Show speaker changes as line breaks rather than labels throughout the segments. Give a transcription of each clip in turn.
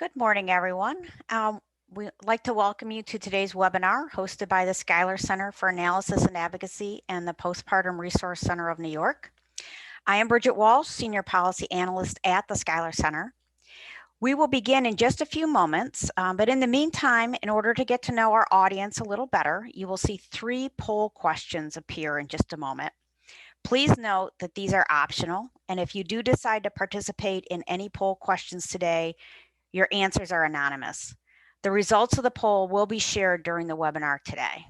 Good morning, everyone. We'd like to welcome you to today's webinar hosted by the Schuyler Center for Analysis and Advocacy and the Postpartum Resource Center of New York. I am Bridget Walsh, Senior Policy Analyst at the Schuyler Center. We will begin in just a few moments, but in the meantime, in order to get to know our audience a little better, you will see 3 poll questions appear in just a moment. Please note that these are optional, and if you do decide to participate in any poll questions today, your answers are anonymous. The results of the poll will be shared during the webinar today.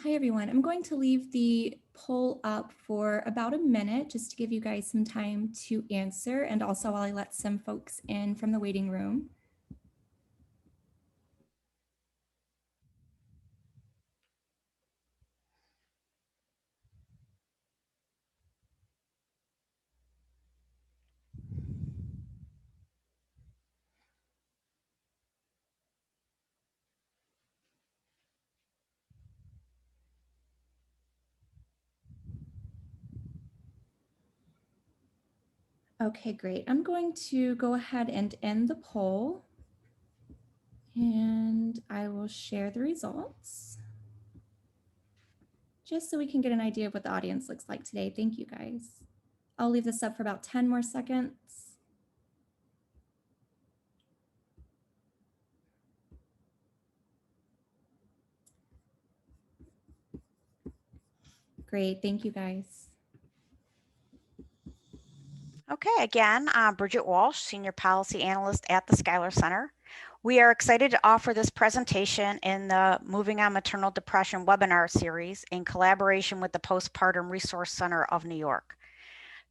Hi, everyone. I'm going to leave the poll up for about a minute just to give you guys some time to answer, and also while I let some folks in from the waiting room. Okay, great. I'm going to go ahead and end the poll, and I will share the results just so we can get an idea of what the audience looks like today. Thank you, guys. I'll leave this up for about 10 more seconds. Great. Thank you, guys.
Okay, again, Bridget Walsh, Senior Policy Analyst at the Schuyler Center. We are excited to offer this presentation in the Moving on Maternal Depression webinar series in collaboration with the Postpartum Resource Center of New York.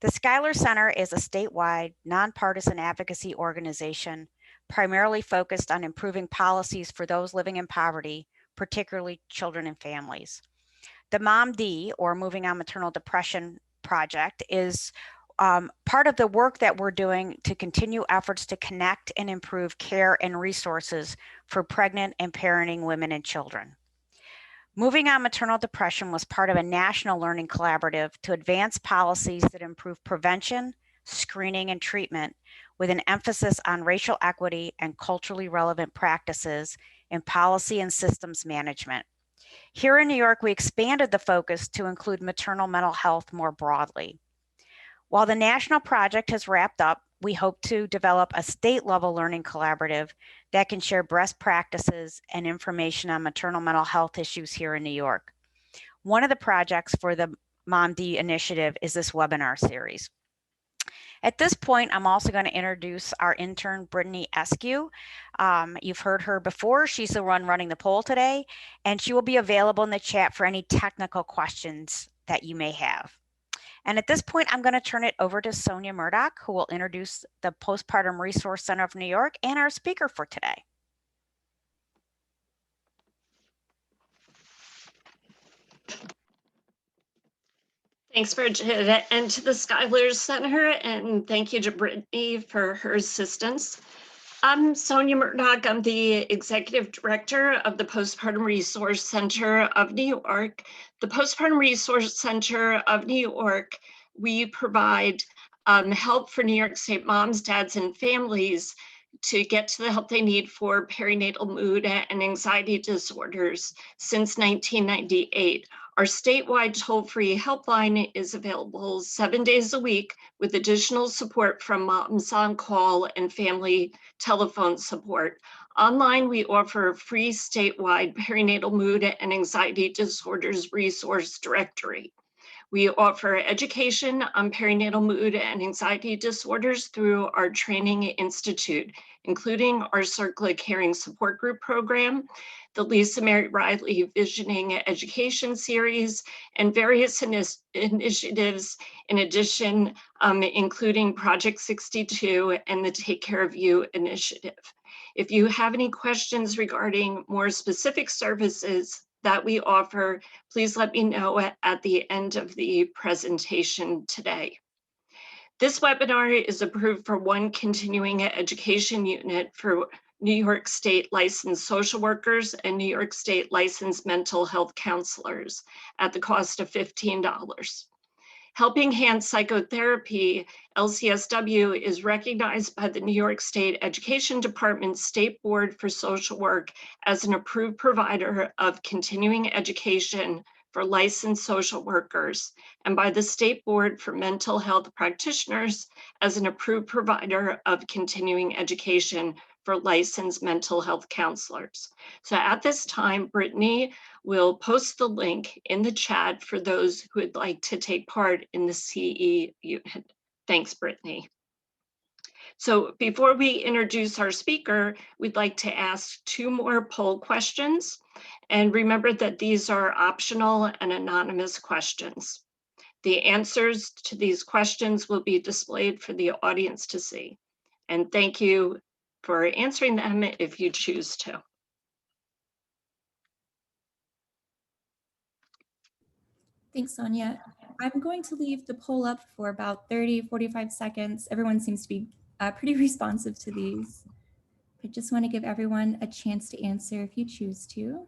The Schuyler Center is a statewide, nonpartisan advocacy organization primarily focused on improving policies for those living in poverty, particularly children and families. The MOMD, or Moving on Maternal Depression project, is part of the work that we're doing to continue efforts to connect and improve care and resources for pregnant and parenting women and children. Moving on Maternal Depression was part of a national learning collaborative to advance policies that improve prevention, screening, and treatment with an emphasis on racial equity and culturally relevant practices in policy and systems management. Here in New York, we expanded the focus to include maternal mental health more broadly. While the national project has wrapped up, we hope to develop a state-level learning collaborative that can share best practices and information on maternal mental health issues here in New York. One of the projects for the MOMD initiative is this webinar series. At this point, I'm also going to introduce our intern, Brittany Eskew. You've heard her before. She's the one running the poll today, and she will be available in the chat for any technical questions that you may have. And at this point, I'm going to turn it over to Sonia Murdoch, who will introduce the Postpartum Resource Center of New York and our speaker for today.
Thanks, Bridget, and to the Schuyler Center, and thank you to Brittany for her assistance. I'm Sonia Murdoch. I'm the Executive Director of the Postpartum Resource Center of New York. The Postpartum Resource Center of New York, we provide help for New York State moms, dads, and families to get to the help they need for perinatal mood and anxiety disorders since 1998. Our statewide toll-free helpline is available 7 days a week with additional support from Moms on Call and family telephone support. Online, we offer a free statewide perinatal mood and anxiety disorders resource directory. We offer education on perinatal mood and anxiety disorders through our training institute, including our Circle of Caring Support Group program, the Lisa Mary Riley Visioning Education Series, and various initiatives in addition, including Project 62 and the Take Care of You initiative. If you have any questions regarding more specific services that we offer, please let me know at the end of the presentation today. This webinar is approved for one continuing education unit for New York State licensed social workers and New York State licensed mental health counselors at the cost of $15. Helping Hand Psychotherapy, LCSW, is recognized by the New York State Education Department State Board for Social Work as an approved provider of continuing education for licensed social workers, and by the State Board for Mental Health Practitioners as an approved provider of continuing education for licensed mental health counselors. So at this time, Brittany will post the link in the chat for those who would like to take part in the CE unit. Thanks, Brittany. So before we introduce our speaker, we'd like to ask 2 more poll questions. And remember that these are optional and anonymous questions. The answers to these questions will be displayed for the audience to see. And thank you for answering them if you choose to.
Thanks, Sonia. I'm going to leave the poll up for about 30-45 seconds. Everyone seems to be pretty responsive to these. I just want to give everyone a chance to answer if you choose to.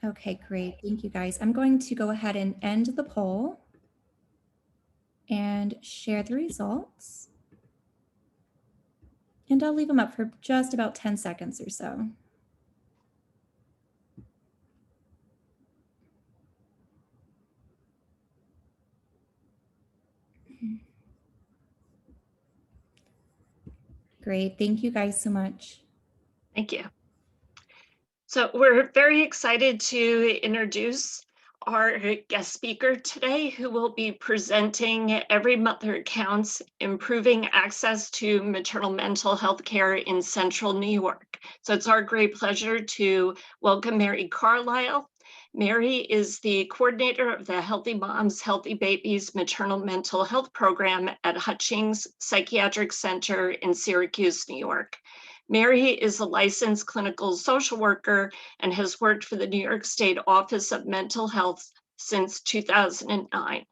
Okay, great. Thank you, guys. I'm going to go ahead and end the poll and share the results. And I'll leave them up for just about 10 seconds or so. Great. Thank you guys so much.
Thank you. So we're very excited to introduce our guest speaker today, who will be presenting Every Mother Counts, Improving Access to Maternal Mental Health Care in Central New York. So it's our great pleasure to welcome Mary Carlisle. Mary is the coordinator of the Healthy Moms, Healthy Babies Maternal Mental Health Program at Hutchings Psychiatric Center in Syracuse, New York. Mary is a licensed clinical social worker and has worked for the New York State Office of Mental Health since 2009.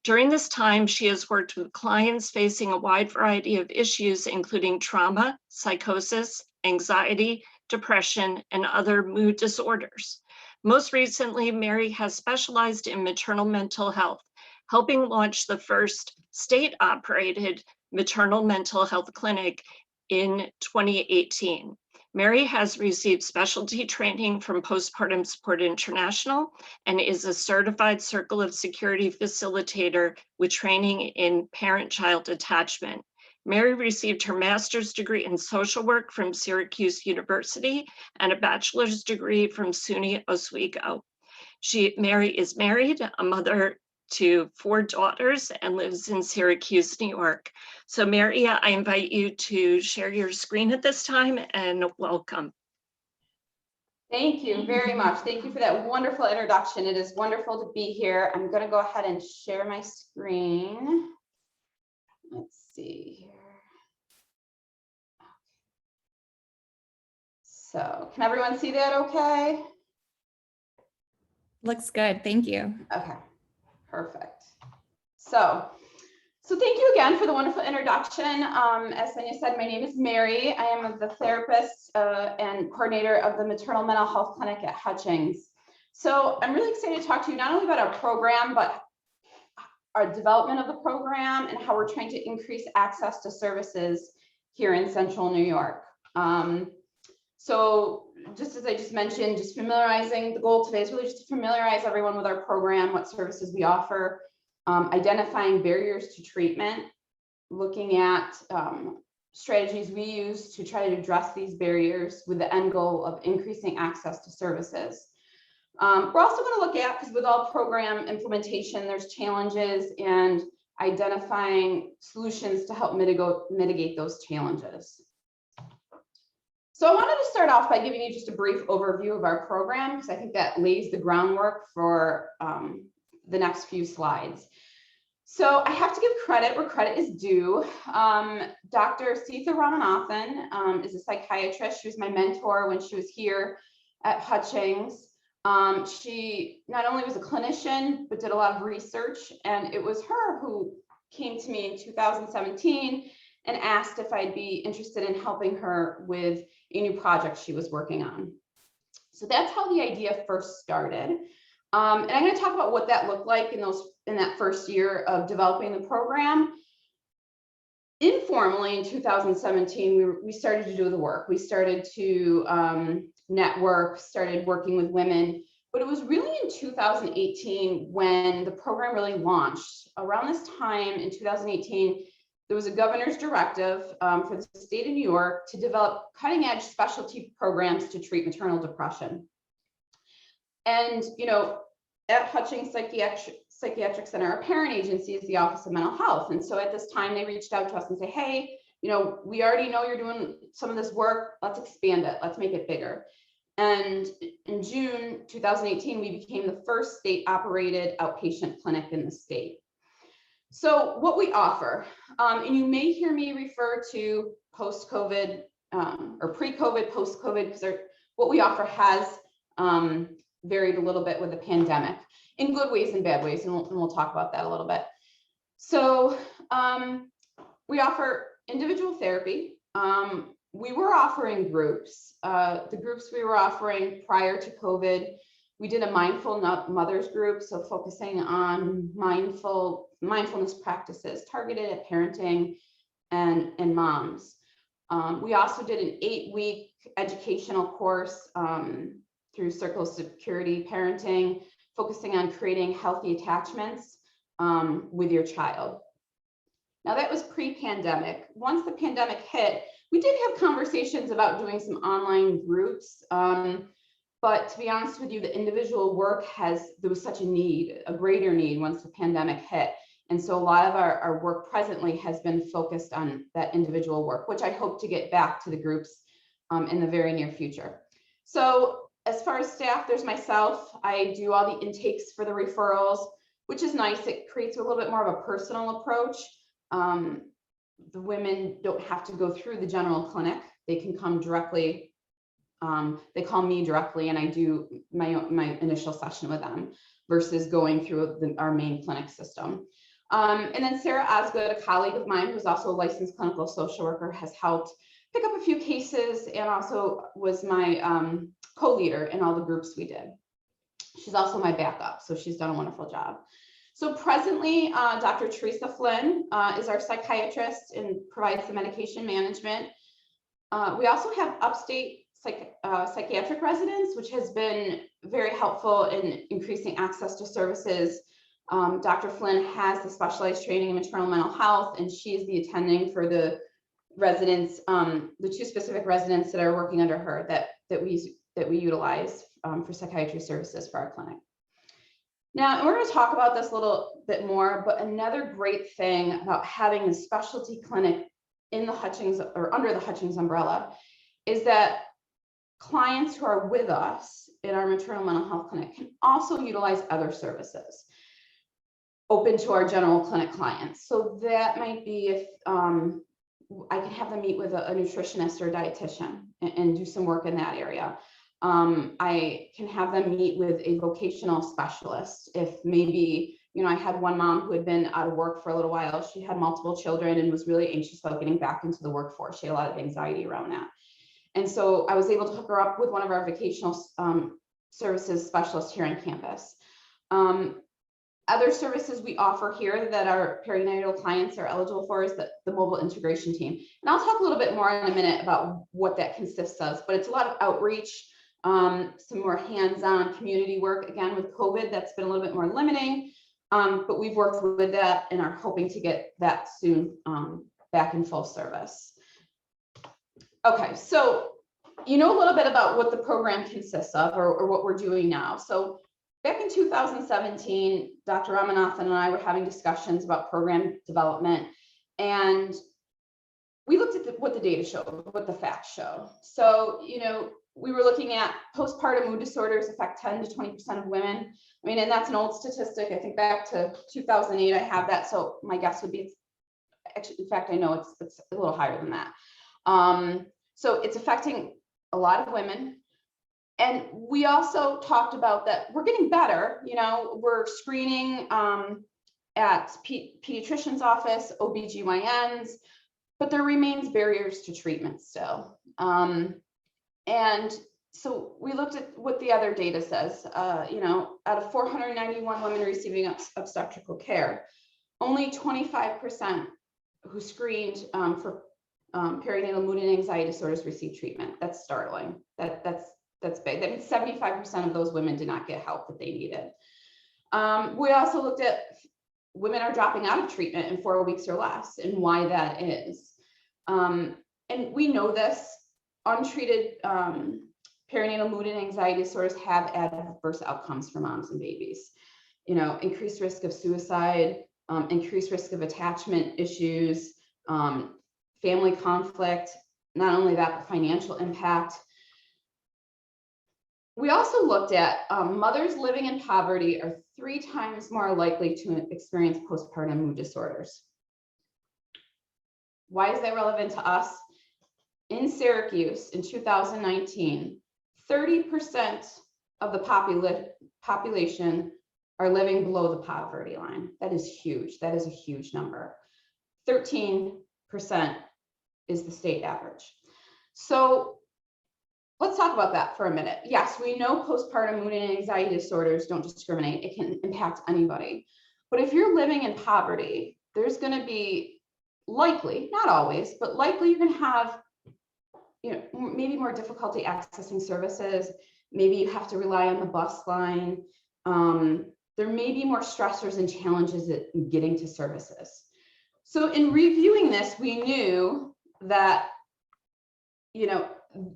During this time, she has worked with clients facing a wide variety of issues, including trauma, psychosis, anxiety, depression, and other mood disorders. Most recently, Mary has specialized in maternal mental health, helping launch the first state-operated maternal mental health clinic in 2018. Mary has received specialty training from Postpartum Support International and is a certified Circle of Security facilitator with training in parent-child attachment. Mary received her master's degree in social work from Syracuse University and a bachelor's degree from SUNY Oswego. Mary is married, a mother to 4 daughters, and lives in Syracuse, New York. So Mary, I invite you to share your screen at this time, and welcome.
Thank you very much. Thank you for that wonderful introduction. It is wonderful to be here. I'm going to go ahead and share my screen. Let's see here. So can everyone see that okay?
Looks good. Thank you.
Okay, perfect. So thank you again for the wonderful introduction. As Sonia said, my name is Mary. I am the therapist and coordinator of the Maternal Mental Health Clinic at Hutchings. So I'm really excited to talk to you not only about our program, but our development of the program and how we're trying to increase access to services here in Central New York. So just as I just mentioned, just familiarizing, the goal today is really just to familiarize everyone with our program, what services we offer, identifying barriers to treatment, looking at strategies we use to try to address these barriers with the end goal of increasing access to services. We're also going to look at, because with all program implementation, there's challenges, and identifying solutions to help mitigate those challenges. So I wanted to start off by giving you just a brief overview of our program, because I think that lays the groundwork for the next few slides. So I have to give credit where credit is due. Dr. Sitha Ramanathan is a psychiatrist. She was my mentor when she was here at Hutchings. She not only was a clinician, but did a lot of research. And it was her who came to me in 2017 and asked if I'd be interested in helping her with a new project she was working on. So that's how the idea first started. And I'm going to talk about what that looked like in that first year of developing the program. Informally, in 2017, we started to do the work. We started to network, started working with women. But it was really in 2018 when the program really launched. Around this time in 2018, there was a governor's directive for the state of New York to develop cutting-edge specialty programs to treat maternal depression. And, you know, at Hutchings Psychiatric Center, our parent agency is the Office of Mental Health. And so at this time, they reached out to us and say, hey, you know, we already know you're doing some of this work. Let's expand it. Let's make it bigger. And in June 2018, we became the first state-operated outpatient clinic in the state. So what we offer, and you may hear me refer to post-COVID or pre-COVID, post-COVID, because what we offer has varied a little bit with the pandemic in good ways and bad ways, and we'll talk about that a little bit. So we offer individual therapy. We were offering groups. The groups we were offering prior to COVID, we did a mindful mothers group, so focusing on mindfulness practices targeted at parenting and moms. We also did an 8-week educational course through Circle of Security Parenting, focusing on creating healthy attachments with your child. Now that was pre-pandemic. Once the pandemic hit, we did have conversations about doing some online groups, but to be honest with you, the individual work there was such a need, a greater need once the pandemic hit. And so a lot of our work presently has been focused on that individual work, which I hope to get back to the groups in the very near future. So as far as staff, there's myself. I do all the intakes for the referrals, which is nice. It creates a little bit more of a personal approach. The women don't have to go through the general clinic. They can come directly. They call me directly and I do my initial session with them versus going through our main clinic system. And then Sarah Osgood, a colleague of mine who's also a licensed clinical social worker, has helped pick up a few cases and also was my co-leader in all the groups we did. She's also my backup, so she's done a wonderful job. So presently, Dr. Teresa Flynn is our psychiatrist and provides the medication management. We also have upstate psychiatric residents, which has been very helpful in increasing access to services. Dr. Flynn has the specialized training in maternal mental health, and she is the attending for the residents, the 2 specific residents that are working under her that we utilize for psychiatry services for our clinic. Now, we're going to talk about this a little bit more, but another great thing about having a specialty clinic in the Hutchings or under the Hutchings umbrella is that clients who are with us in our maternal mental health clinic can also utilize other services open to our general clinic clients. So that might be if I can have them meet with a nutritionist or a dietitian and do some work in that area. I can have them meet with a vocational specialist if maybe, you know, I had one mom who had been out of work for a little while. She had multiple children and was really anxious about getting back into the workforce. She had a lot of anxiety around that. And so I was able to hook her up with one of our vocational services specialists here on campus. Other services we offer here that our perinatal clients are eligible for is the mobile integration team. And I'll talk a little bit more in a minute about what that consists of, but it's a lot of outreach, some more hands-on community work. Again, with COVID, that's been a little bit more limiting, but we've worked with that and are hoping to get that soon back in full service. Okay, so you know a little bit about what the program consists of or what we're doing now. So back in 2017, Dr. Ramanathan and I were having discussions about program development, and we looked at what the data showed, what the facts show. So, you know, we were looking at postpartum mood disorders affect 10 to 20% of women. I mean, and that's an old statistic. I think back to 2008, I have that. So my guess would be, it's actually, in fact, I know it's a little higher than that. So it's affecting a lot of women. And we also talked about that we're getting better. You know, we're screening at pediatrician's office, OBGYNs, but there remains barriers to treatment still. And so we looked at what the other data says. You know, out of 491 women receiving obstetrical care, only 25% who screened for perinatal mood and anxiety disorders received treatment. That's startling. That's big. That means 75% of those women did not get help that they needed. We also looked at women are dropping out of treatment in 4 weeks or less, and why that is. And we know this. Untreated perinatal mood and anxiety disorders have adverse outcomes for moms and babies. You know, increased risk of suicide, increased risk of attachment issues, family conflict, not only that, but financial impact. We also looked at mothers living in poverty are 3 times more likely to experience postpartum mood disorders. Why is that relevant to us? In Syracuse in 2019, 30% of the population are living below the poverty line. That is huge. That is a huge number. 13% is the state average. So let's talk about that for a minute. Yes, we know postpartum mood and anxiety disorders don't discriminate. It can impact anybody. But if you're living in poverty, there's going to be likely, not always, but likely you're going to have, you know, maybe more difficulty accessing services. Maybe you have to rely on the bus line. There may be more stressors and challenges in getting to services. So in reviewing this, we knew that, you know,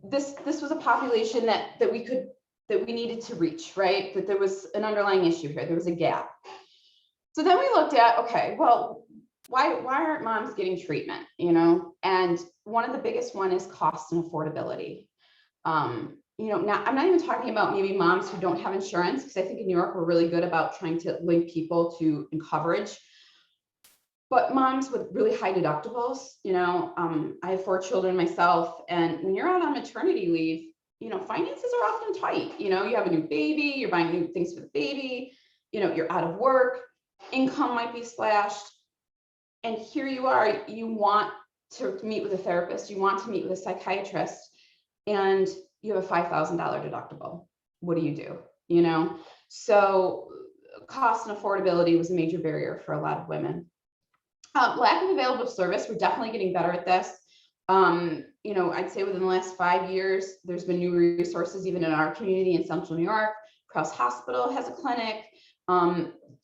this was a population that we needed to reach, right? That there was an underlying issue here. There was a gap. So then we looked at, okay, well, why aren't moms getting treatment, you know? And one of the biggest one is cost and affordability. You know, now I'm not even talking about maybe moms who don't have insurance, because I think in New York, we're really good about trying to link people to coverage. But moms with really high deductibles, you know, I have 4 children myself, and when you're out on maternity leave, you know, finances are often tight. You know, you have a new baby, you're buying new things for the baby, you know, you're out of work, income might be slashed. And here you are, you want to meet with a therapist, you want to meet with a psychiatrist, and you have a $5,000 deductible. What do you do? You know, so cost and affordability was a major barrier for a lot of women. Lack of available service, we're definitely getting better at this. You know, I'd say within the last 5 years, there's been new resources even in our community in Central New York. Crouse Hospital has a clinic.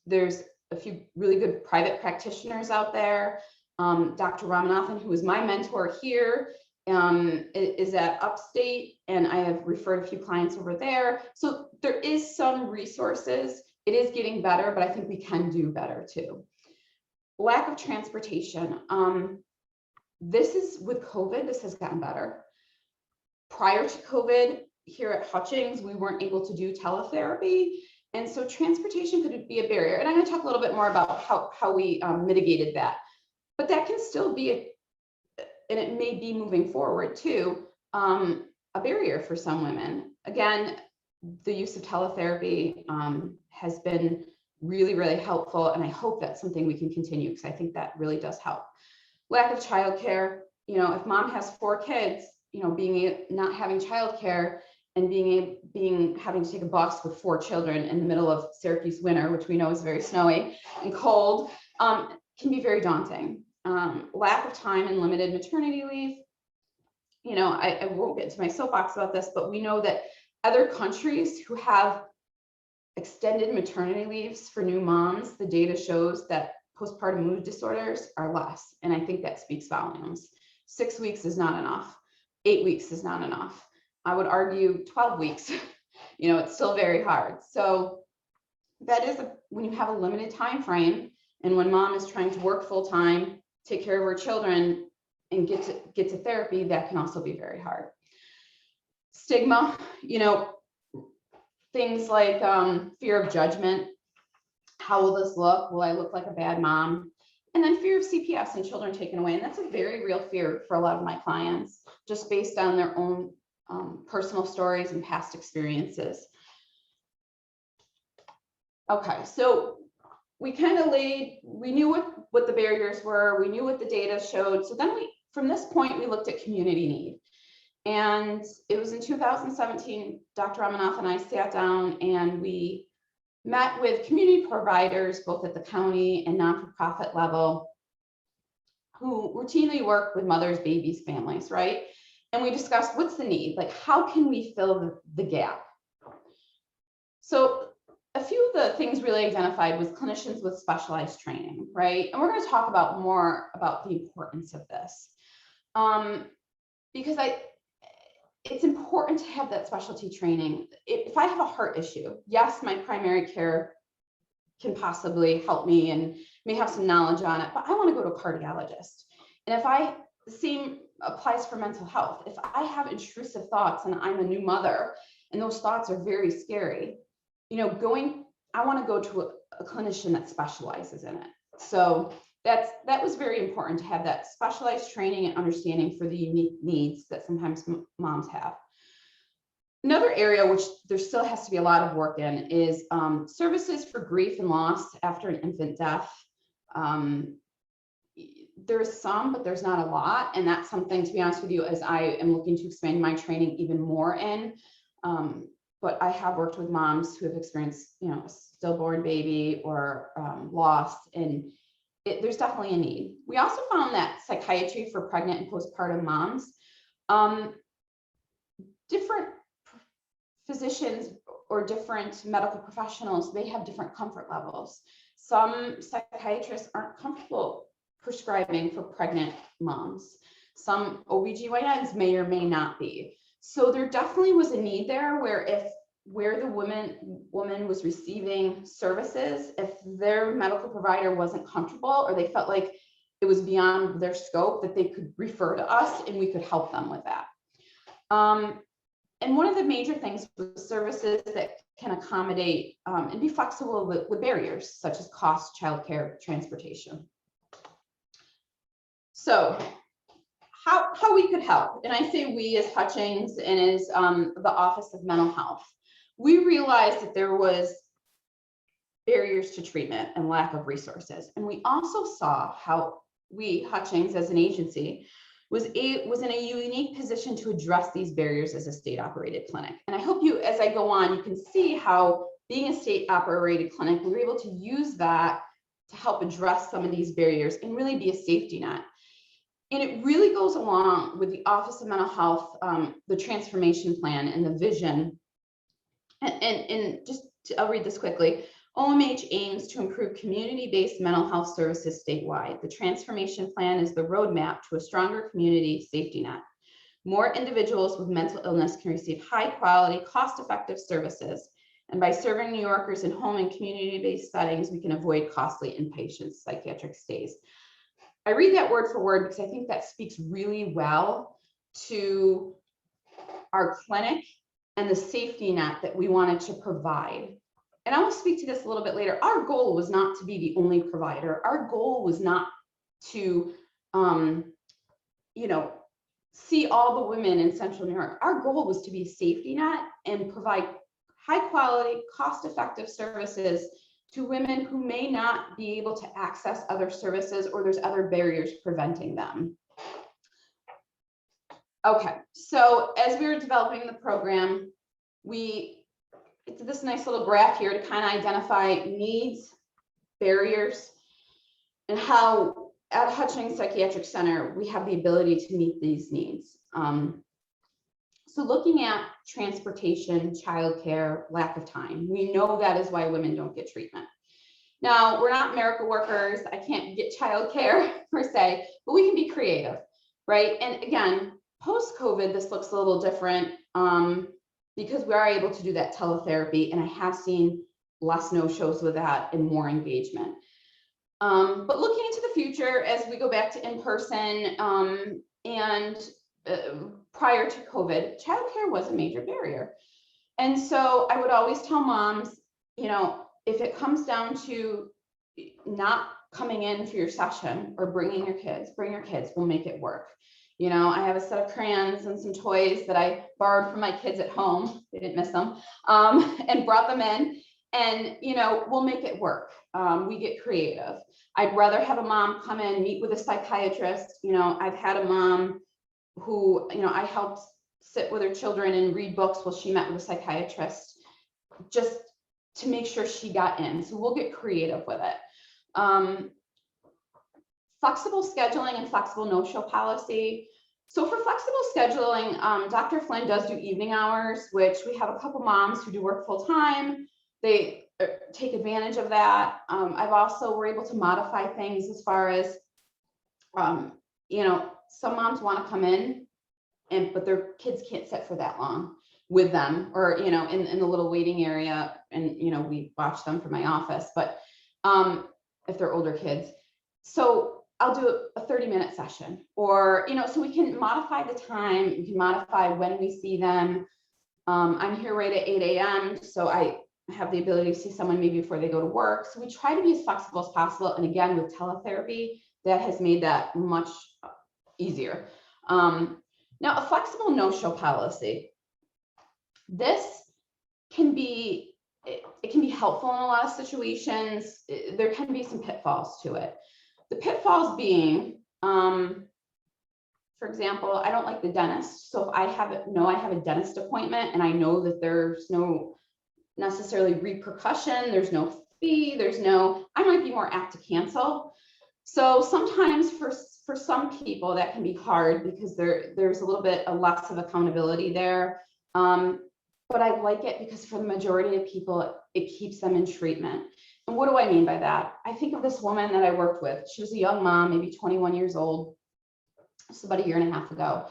There's a few really good private practitioners out there. Dr. Ramanathan, who is my mentor here, is at Upstate, and I have referred a few clients over there. So there is some resources. It is getting better, but I think we can do better too. Lack of transportation. This is with COVID, this has gotten better. Prior to COVID, here at Hutchings, we weren't able to do teletherapy. And so transportation could be a barrier. And I'm going to talk a little bit more about how we mitigated that. But that can still be, and it may be moving forward too, a barrier for some women. Again, the use of teletherapy has been really, really helpful. And I hope that's something we can continue, because I think that really does help. Lack of childcare. You know, if mom has 4 kids, you know, not having childcare and having to take a bus with 4 children in the middle of Syracuse winter, which we know is very snowy and cold, can be very daunting. Lack of time and limited maternity leave. You know, I won't get into my soapbox about this, but we know that other countries who have extended maternity leaves for new moms, the data shows that postpartum mood disorders are less. And I think that speaks volumes. 6 weeks is not enough. 8 weeks is not enough. I would argue 12 weeks, you know, it's still very hard. So that is when you have a limited time frame, and when mom is trying to work full time, take care of her children, and get to therapy, that can also be very hard. Stigma, things like fear of judgment. How will this look? Will I look like a bad mom? And then fear of CPS and children taken away. And that's a very real fear for a lot of my clients, just based on their own personal stories and past experiences. Okay, so we kind of we knew what the barriers were, we knew what the data showed. So then from this point, we looked at community need. And it was in 2017, Dr. Ramanath and I sat down and we met with community providers, both at the county and non-for-profit level, who routinely work with mothers, babies, families, right? And we discussed what's the need, like how can we fill the gap? So a few of the things really identified was clinicians with specialized training, right? And we're going to talk about more about the importance of this, because it's important to have that specialty training. If I have a heart issue, yes, my primary care can possibly help me and may have some knowledge on it, but I want to go to a cardiologist. And the same applies for mental health. If I have intrusive thoughts and I'm a new mother and those thoughts are very scary, I want to go to a clinician that specializes in it. So that was very important to have that specialized training and understanding for the unique needs that sometimes moms have. Another area which there still has to be a lot of work in is services for grief and loss after an infant death. There's some, but there's not a lot. And that's something, to be honest with you, as I am looking to expand my training even more in. But I have worked with moms who have experienced, a stillborn baby or loss, and there's definitely a need. We also found that psychiatry for pregnant and postpartum moms, different physicians or different medical professionals, they have different comfort levels. Some psychiatrists aren't comfortable prescribing for pregnant moms. Some OBGYNs may or may not be. So there definitely was a need there where the woman was receiving services, if their medical provider wasn't comfortable or they felt like it was beyond their scope, that they could refer to us and we could help them with that. And one of the major things was services that can accommodate and be flexible with barriers such as cost, childcare, transportation. So how we could help, and I say we as Hutchings and as the Office of Mental Health, we realized that there was barriers to treatment and lack of resources. And we also saw how we, Hutchings as an agency, was in a unique position to address these barriers as a state-operated clinic. And I hope you, as I go on, you can see how being a state-operated clinic, we were able to use that to help address some of these barriers and really be a safety net. And it really goes along with the Office of Mental Health, the transformation plan and the vision. And I'll read this quickly. OMH aims to improve community-based mental health services statewide. The transformation plan is the roadmap to a stronger community safety net. More individuals with mental illness can receive high-quality, cost-effective services. And by serving New Yorkers in home and community-based settings, we can avoid costly inpatient psychiatric stays. I read that word for word because I think that speaks really well to our clinic and the safety net that we wanted to provide. And I will speak to this a little bit later. Our goal was not to be the only provider. Our goal was not to, see all the women in Central New York. Our goal was to be a safety net and provide high quality, cost-effective services to women who may not be able to access other services or there's other barriers preventing them. Okay, so as we were developing the program, it's this nice little graph here to kind of identify needs, barriers, and how at Hutchings Psychiatric Center, we have the ability to meet these needs. So looking at transportation, childcare, lack of time, we know that is why women don't get treatment. Now, we're not miracle workers. I can't get childcare per se, but we can be creative, right? And again, post-COVID, this looks a little different because we are able to do that teletherapy, and I have seen less no-shows with that and more engagement. But looking into the future, as we go back to in-person, and prior to COVID, childcare was a major barrier. And so I would always tell moms, you know, if it comes down to not coming in for your session or bring your kids, we'll make it work. You know, I have a set of crayons and some toys that I borrowed from my kids at home. They didn't miss them, and brought them in, and, you know, we'll make it work. We get creative. I'd rather have a mom come in, meet with a psychiatrist. You know, I've had a mom who, you know, I helped sit with her children and read books while she met with a psychiatrist, just to make sure she got in. So we'll get creative with it. Flexible scheduling and flexible no-show policy. So for flexible scheduling, Dr. Flynn does do evening hours, which we have a couple moms who do work full-time. They take advantage of that. I've also, we're able to modify things as far as, you know, some moms want to come in, but their kids can't sit for that long with them, or, you know, in the little waiting area, and, you know, we watch them from my office, but if they're older kids. So I'll do a 30-minute session, or, you know, so we can modify the time, we can modify when we see them. I'm here right at 8 a.m. So I have the ability to see someone maybe before they go to work. So we try to be as flexible as possible. And again, with teletherapy, that has made that much easier. Now, a flexible no-show policy. This can be, it can be helpful in a lot of situations. There can be some pitfalls to it. The pitfalls being, for example, I don't like the dentist. So if I have a dentist appointment and I know that there's no necessarily repercussion, there's no fee, I might be more apt to cancel. So sometimes for some people that can be hard because there's a little bit less of accountability there. But I like it because for the majority of people, it keeps them in treatment. And what do I mean by that? I think of this woman that I worked with. She was a young mom, maybe 21 years old. It's about 1.5 years ago.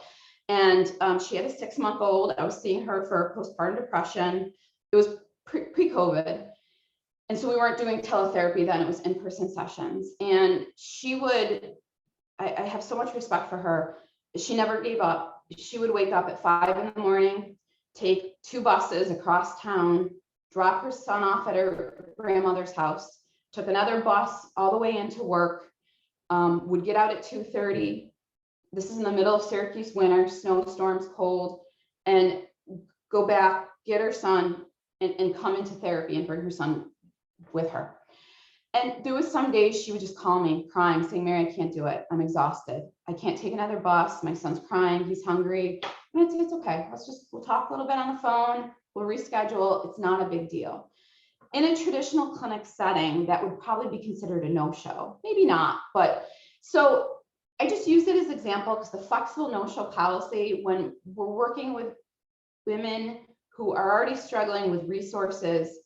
And she had a 6-month-old. I was seeing her for postpartum depression. It was pre-COVID. And so we weren't doing teletherapy then, it was in-person sessions. And she would, I have so much respect for her. She never gave up. She would wake up at 5 a.m, take 2 buses across town, drop her son off at her grandmother's house, took another bus all the way into work, would get out at 2:30. This is in the middle of Syracuse winter, snowstorms, cold, and go back, get her son, and come into therapy and bring her son with her. And there was some days she would just call me crying, saying, Mary, I can't do it. I'm exhausted. I can't take another bus. My son's crying. He's hungry. And I'd say, it's okay. We'll talk a little bit on the phone. We'll reschedule. It's not a big deal. In a traditional clinic setting, that would probably be considered a no-show. Maybe not, but so I just use it as an example because the flexible no-show policy, when we're working with women who are already struggling with resources,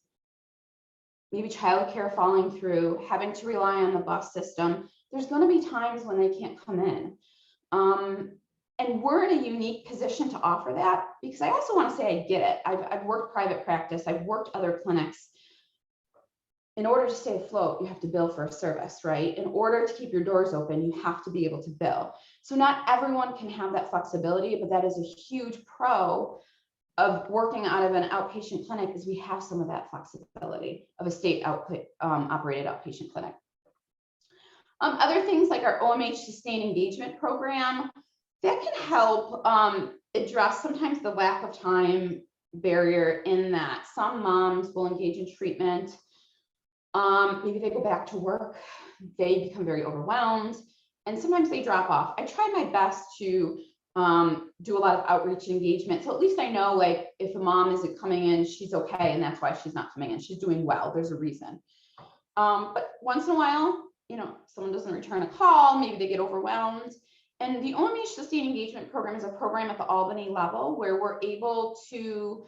maybe childcare falling through, having to rely on the bus system, there's going to be times when they can't come in. And we're in a unique position to offer that because I also want to say I get it. I've worked private practice. I've worked other clinics. In order to stay afloat, you have to bill for a service, right? In order to keep your doors open, you have to be able to bill. So not everyone can have that flexibility, but that is a huge pro of working out of an outpatient clinic is we have some of that flexibility of a state operated outpatient clinic. Other things like our OMH Sustained Engagement Program, that can help address sometimes the lack of time barrier in that some moms will engage in treatment. Maybe they go back to work, they become very overwhelmed, and sometimes they drop off. I try my best to do a lot of outreach and engagement. So at least I know, like, if a mom isn't coming in, she's okay, and that's why she's not coming in. She's doing well, there's a reason. But once in a while, you know, someone doesn't return a call, maybe they get overwhelmed. And the OMH Sustained Engagement Program is a program at the Albany level where we're able to,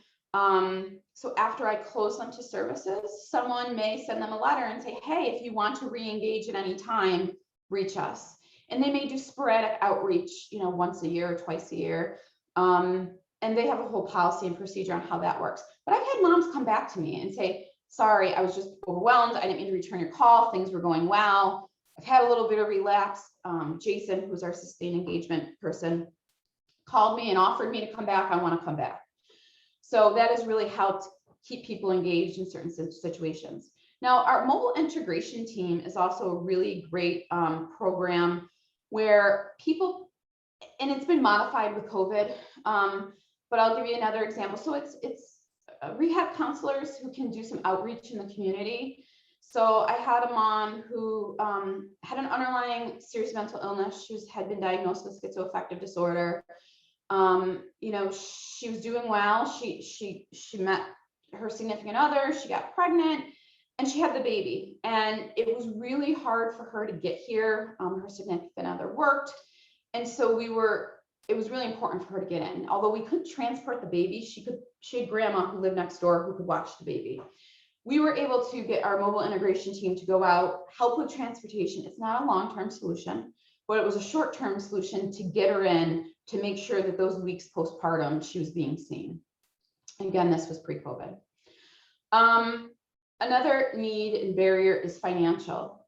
so after I close them to services, someone may send them a letter and say, hey, if you want to re-engage at any time, reach us. And they may do sporadic outreach, you know, once a year or twice a year. And they have a whole policy and procedure on how that works. But I've had moms come back to me and say, sorry, I was just overwhelmed. I didn't mean to return your call. Things were going well. I've had a little bit of relapse. Jason, who's our sustained engagement person, called me and offered me to come back, I want to come back. So that has really helped keep people engaged in certain situations. Now, our mobile integration team is also a really great program where people, and it's been modified with COVID, but I'll give you another example. So it's rehab counselors who can do some outreach in the community. So I had a mom who had an underlying serious mental illness. She had been diagnosed with schizoaffective disorder. You know, she was doing well. She met her significant other. She got pregnant, and she had the baby. And it was really hard for her to get here. Her significant other worked, and so it was really important for her to get in. Although we couldn't transport the baby, she had grandma who lived next door who could watch the baby. We were able to get our mobile integration team to go out, help with transportation. It's not a long-term solution, but it was a short-term solution to get her in, to make sure that those weeks postpartum, she was being seen. Again, this was pre-COVID. Another need and barrier is financial.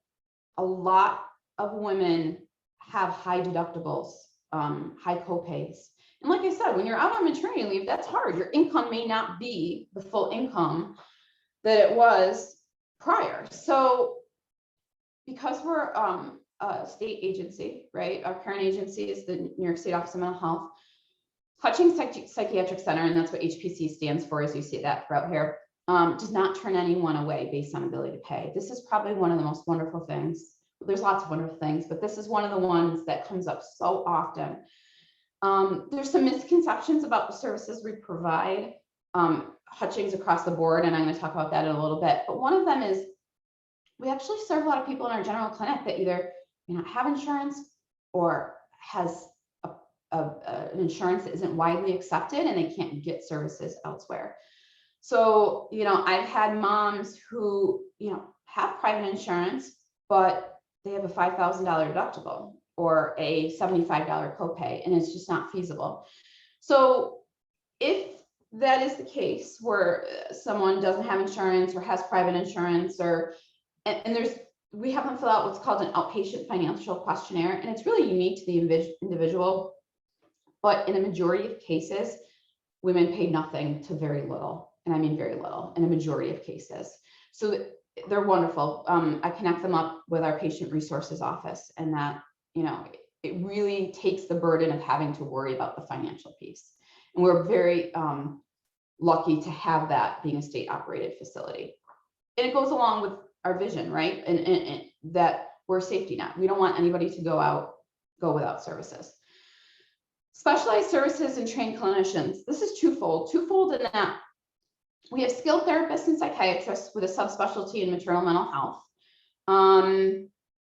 A lot of women have high deductibles, high copays. And like I said, when you're out on maternity leave, that's hard. Your income may not be the full income that it was prior. So because we're a state agency, right? Our parent agency is the New York State Office of Mental Health. Hutchings Psychiatric Center, and that's what HPC stands for, as you see that throughout here, does not turn anyone away based on ability to pay. This is probably one of the most wonderful things. There's lots of wonderful things, but this is one of the ones that comes up so often. There's some misconceptions about the services we provide, Hutchings across the board, and I'm going to talk about that in a little bit. But one of them is we actually serve a lot of people in our general clinic that either have insurance or has an insurance that isn't widely accepted, and they can't get services elsewhere. So, I've had moms who, have private insurance, but they have a $5,000 deductible or a $75 copay, and it's just not feasible. So if that is the case where someone doesn't have insurance or has private insurance, we have them fill out what's called an outpatient financial questionnaire, and it's really unique to the individual. But in a majority of cases, women pay nothing to very little, and I mean very little in a majority of cases. So they're wonderful. I connect them up with our patient resources office, and that, it really takes the burden of having to worry about the financial piece. And we're very lucky to have that being a state operated facility. And it goes along with our vision, right? And that we're a safety net. We don't want anybody to go without services. Specialized services and trained clinicians. This is twofold in that we have skilled therapists and psychiatrists with a subspecialty in maternal mental health.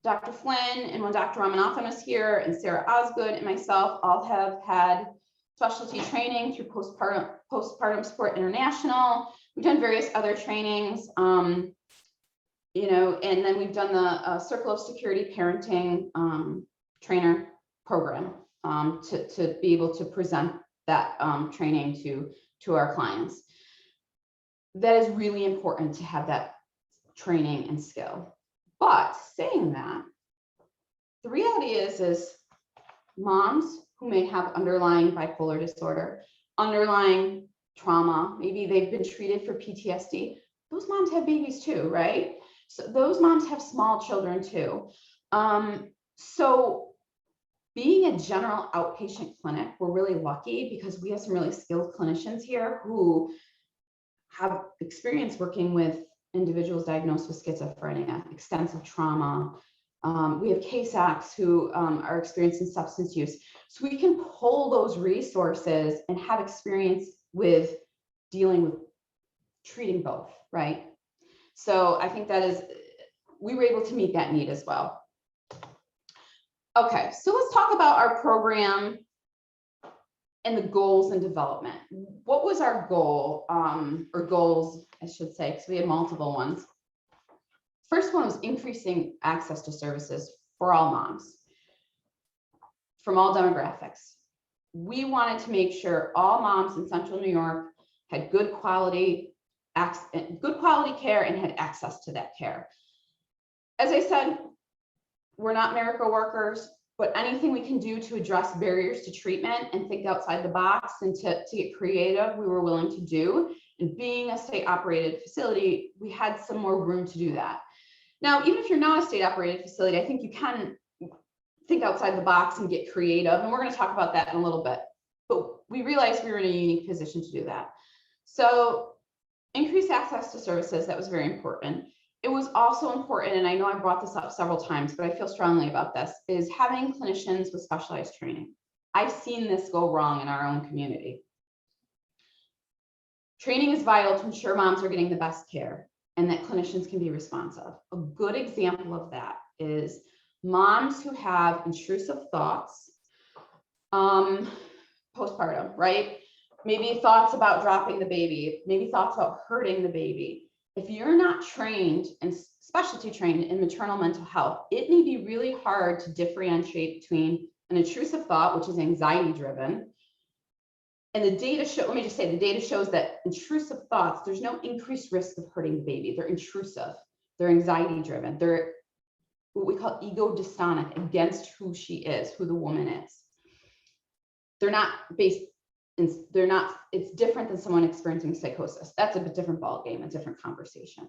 Dr. Flynn, and when Dr. Ramanathan was here, and Sarah Osgood and myself all have had specialty training through Postpartum Support International. We've done various other trainings, and then we've done the Circle of Security Parenting trainer program to be able to present that training to our clients. That is really important to have that training and skill. But saying that, the reality is moms who may have underlying bipolar disorder, underlying trauma, maybe they've been treated for PTSD, those moms have babies too, right? So those moms have small children too. So being a general outpatient clinic, we're really lucky because we have some really skilled clinicians here who have experience working with individuals diagnosed with schizophrenia, extensive trauma. We have CASACs who are experienced in substance use. So we can pull those resources and have experience with dealing with treating both, right? So I think we were able to meet that need as well. Okay, so let's talk about our program and the goals and development. What was our goal, or goals, I should say, because we had multiple ones. First one was increasing access to services for all moms from all demographics. We wanted to make sure all moms in Central New York had good quality care and had access to that care. As I said, we're not miracle workers, but anything we can do to address barriers to treatment and think outside the box and to get creative, we were willing to do. And being a state operated facility, we had some more room to do that. Now, even if you're not a state operated facility, I think you can think outside the box and get creative. And we're going to talk about that in a little bit. But we realized we were in a unique position to do that. So increased access to services, that was very important. It was also important, and I know I brought this up several times, but I feel strongly about this, is having clinicians with specialized training. I've seen this go wrong in our own community. Training is vital to ensure moms are getting the best care and that clinicians can be responsive. A good example of that is moms who have intrusive thoughts, postpartum, right? Maybe thoughts about dropping the baby, maybe thoughts about hurting the baby. If you're not trained and specialty trained in maternal mental health, it may be really hard to differentiate between an intrusive thought, which is anxiety driven. And the data show, let me just say, the data shows that intrusive thoughts, there's no increased risk of hurting the baby. They're intrusive, they're anxiety driven. They're what we call ego dystonic, against who she is, who the woman is. They're not based, they're not, it's different than someone experiencing psychosis. That's a bit different ballgame, a different conversation.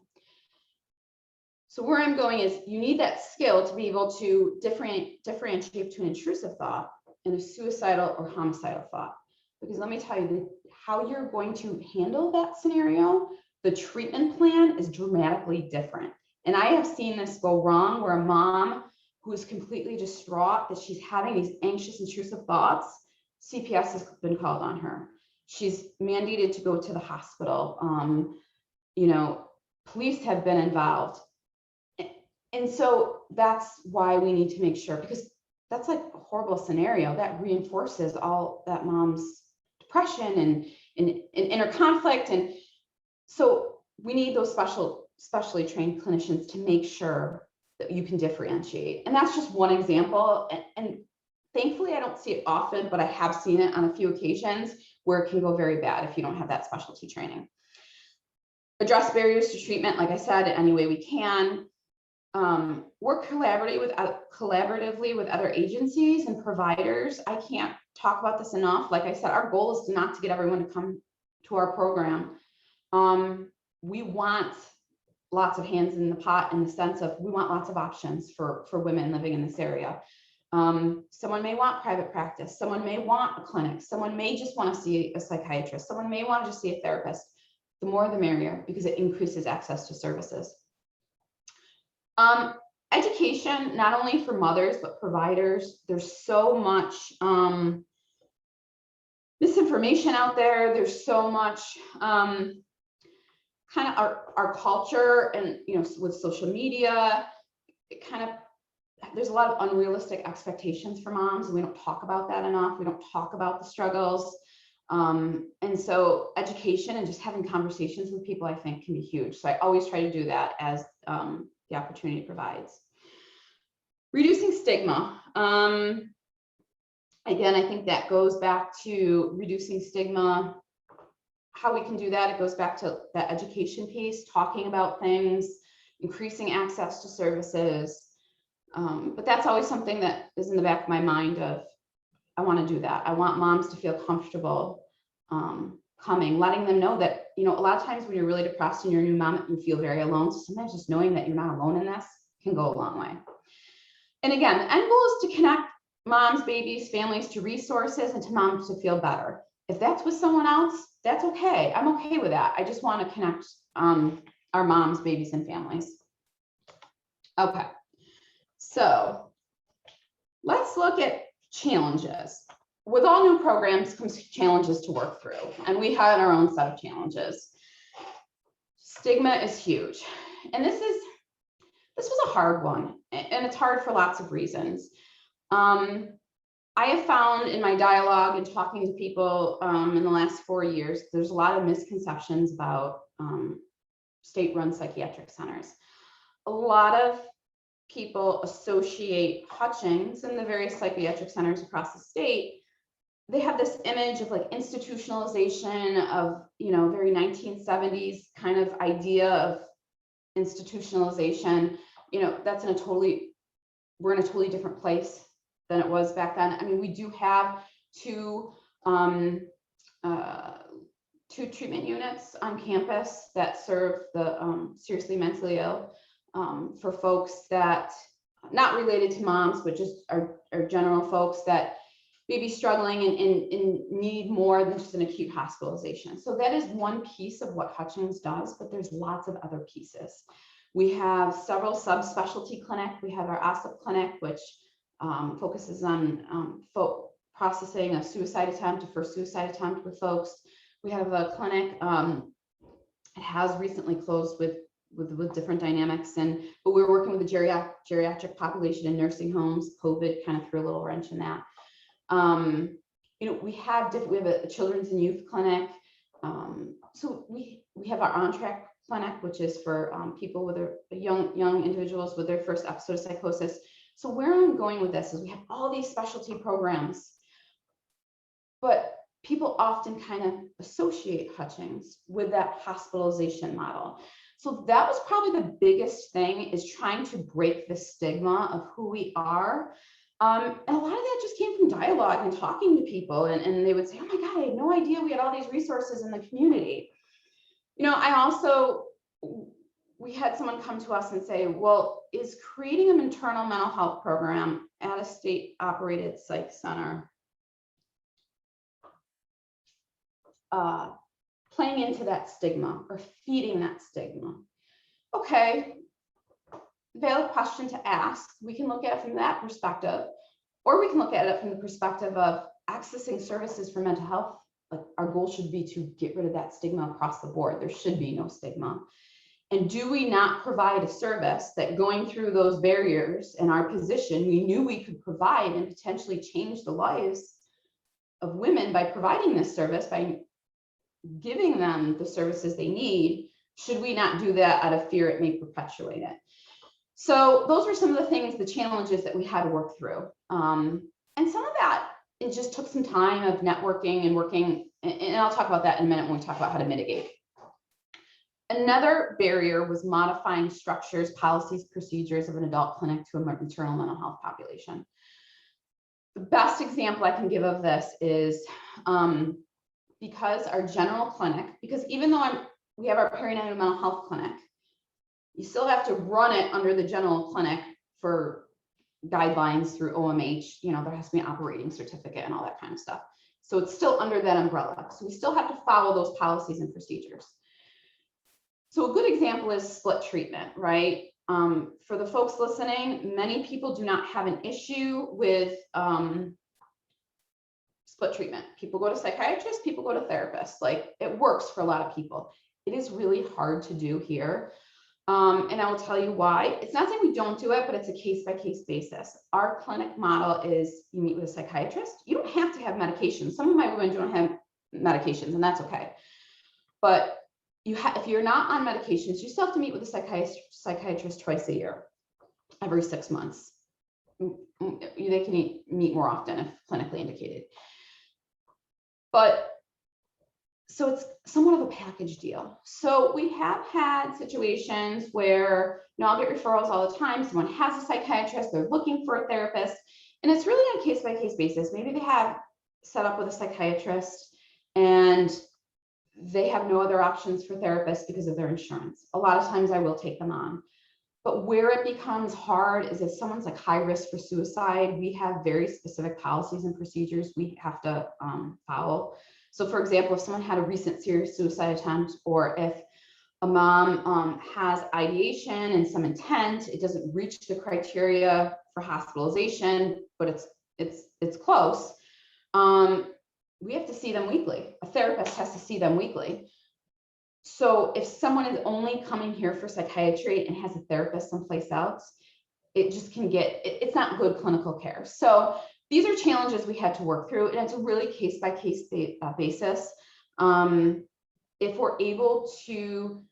So where I'm going is you need that skill to be able to differentiate between intrusive thought and a suicidal or homicidal thought. Because let me tell you, how you're going to handle that scenario, the treatment plan is dramatically different. And I have seen this go wrong where a mom who is completely distraught that she's having these anxious, intrusive thoughts, CPS has been called on her. She's mandated to go to the hospital. You know, police have been involved. And so that's why we need to make sure, because that's like a horrible scenario that reinforces all that mom's depression and inner conflict. And so we need those specially trained clinicians to make sure that you can differentiate. And that's just one example. And thankfully, I don't see it often, but I have seen it on a few occasions where it can go very bad if you don't have that specialty training. Address barriers to treatment, like I said, any way we can. Work collaboratively with other agencies and providers. I can't talk about this enough. Like I said, our goal is not to get everyone to come to our program. We want lots of hands in the pot in the sense of we want lots of options for women living in this area. Someone may want private practice. Someone may want a clinic. Someone may just want to see a psychiatrist. Someone may want to just see a therapist. The more the merrier, because it increases access to services. Education, not only for mothers, but providers. There's so much misinformation out there. There's so much kind of our culture and, you know, with social media, it kind of, there's a lot of unrealistic expectations for moms, and we don't talk about that enough. We don't talk about the struggles. And so education and just having conversations with people, I think, can be huge. So I always try to do that as the opportunity provides. Reducing stigma. Again, I think that goes back to reducing stigma. How we can do that, it goes back to that education piece, talking about things, increasing access to services. But that's always something that is in the back of my mind of, I want to do that. I want moms to feel comfortable coming, letting them know that, you know, a lot of times when you're really depressed and you're a new mom, you feel very alone. So sometimes just knowing that you're not alone in this can go a long way. And again, the end goal is to connect moms, babies, families to resources and to moms to feel better. If that's with someone else, that's okay. I'm okay with that. I just want to connect our moms, babies, and families. Okay, so let's look at challenges. With all new programs comes challenges to work through, and we had our own set of challenges. Stigma is huge, and this was a hard one, and it's hard for lots of reasons. I have found in my dialogue and talking to people in the last 4 years, there's a lot of misconceptions about state-run psychiatric centers. A lot of people associate Hutchings and the various psychiatric centers across the state. They have this image of like institutionalization of, you know, very 1970s kind of idea of institutionalization. You know, that's we're in a totally different place than it was back then. I mean, we do have two treatment units on campus that serve the seriously mentally ill, for folks that not related to moms, but just are general folks that may be struggling and need more than just an acute hospitalization. So that is one piece of what Hutchings does, but there's lots of other pieces. We have several subspecialty clinics. We have our OSSIP clinic, which focuses on processing a suicide attempt, a first suicide attempt with folks. We have a clinic, it has recently closed with different dynamics, but we're working with the geriatric population in nursing homes. COVID kind of threw a little wrench in that. You know, we have a children's and youth clinic. So we have our on-track clinic, which is for people with young individuals with their first episode of psychosis. So where I'm going with this is we have all these specialty programs, but people often kind of associate Hutchings with that hospitalization model. So that was probably the biggest thing, is trying to break the stigma of who we are. And a lot of that just came from dialogue and talking to people, and they would say, oh my God, I had no idea we had all these resources in the community. You know, we had someone come to us and say, well, is creating a maternal mental health program at a state operated psych center playing into that stigma or feeding that stigma? Okay, valid question to ask. We can look at it from that perspective, or we can look at it from the perspective of accessing services for mental health. Like, our goal should be to get rid of that stigma across the board. There should be no stigma. And do we not provide a service that, going through those barriers in our position, we knew we could provide and potentially change the lives of women by providing this service, by giving them the services they need? Should we not do that out of fear it may perpetuate it? So those were some of the things, the challenges that we had to work through. And some of that, it just took some time of networking and working, and I'll talk about that in a minute when we talk about how to mitigate. Another barrier was modifying structures, policies, procedures of an adult clinic to a maternal mental health population. The best example I can give of this is because our general clinic, because even though we have our perinatal mental health clinic, you still have to run it under the general clinic for guidelines through OMH. You know, there has to be an operating certificate and all that kind of stuff. So it's still under that umbrella. So we still have to follow those policies and procedures. So a good example is split treatment, right? For the folks listening, many people do not have an issue with split treatment. People go to psychiatrists, people go to therapists. Like, it works for a lot of people. It is really hard to do here. And I will tell you why. It's not saying we don't do it, but it's a case-by-case basis. Our clinic model is you meet with a psychiatrist. You don't have to have medications. Some of my women don't have medications, and that's okay. But if you're not on medications, you still have to meet with a psychiatrist twice a year, every 6 months. They can meet more often if clinically indicated. But so it's somewhat of a package deal. So we have had situations where, you know, I'll get referrals all the time. Someone has a psychiatrist, they're looking for a therapist, and it's really on a case-by-case basis. Maybe they have set up with a psychiatrist and they have no other options for therapists because of their insurance. A lot of times I will take them on. But where it becomes hard is if someone's like high risk for suicide, we have very specific policies and procedures we have to follow. So for example, if someone had a recent serious suicide attempt, or if a mom has ideation and some intent, it doesn't reach the criteria for hospitalization, but it's close. We have to see them weekly. A therapist has to see them weekly. So if someone is only coming here for psychiatry and has a therapist someplace else, it just can it's not good clinical care. So these are challenges we had to work through, and it's a really case-by-case basis. If we're able to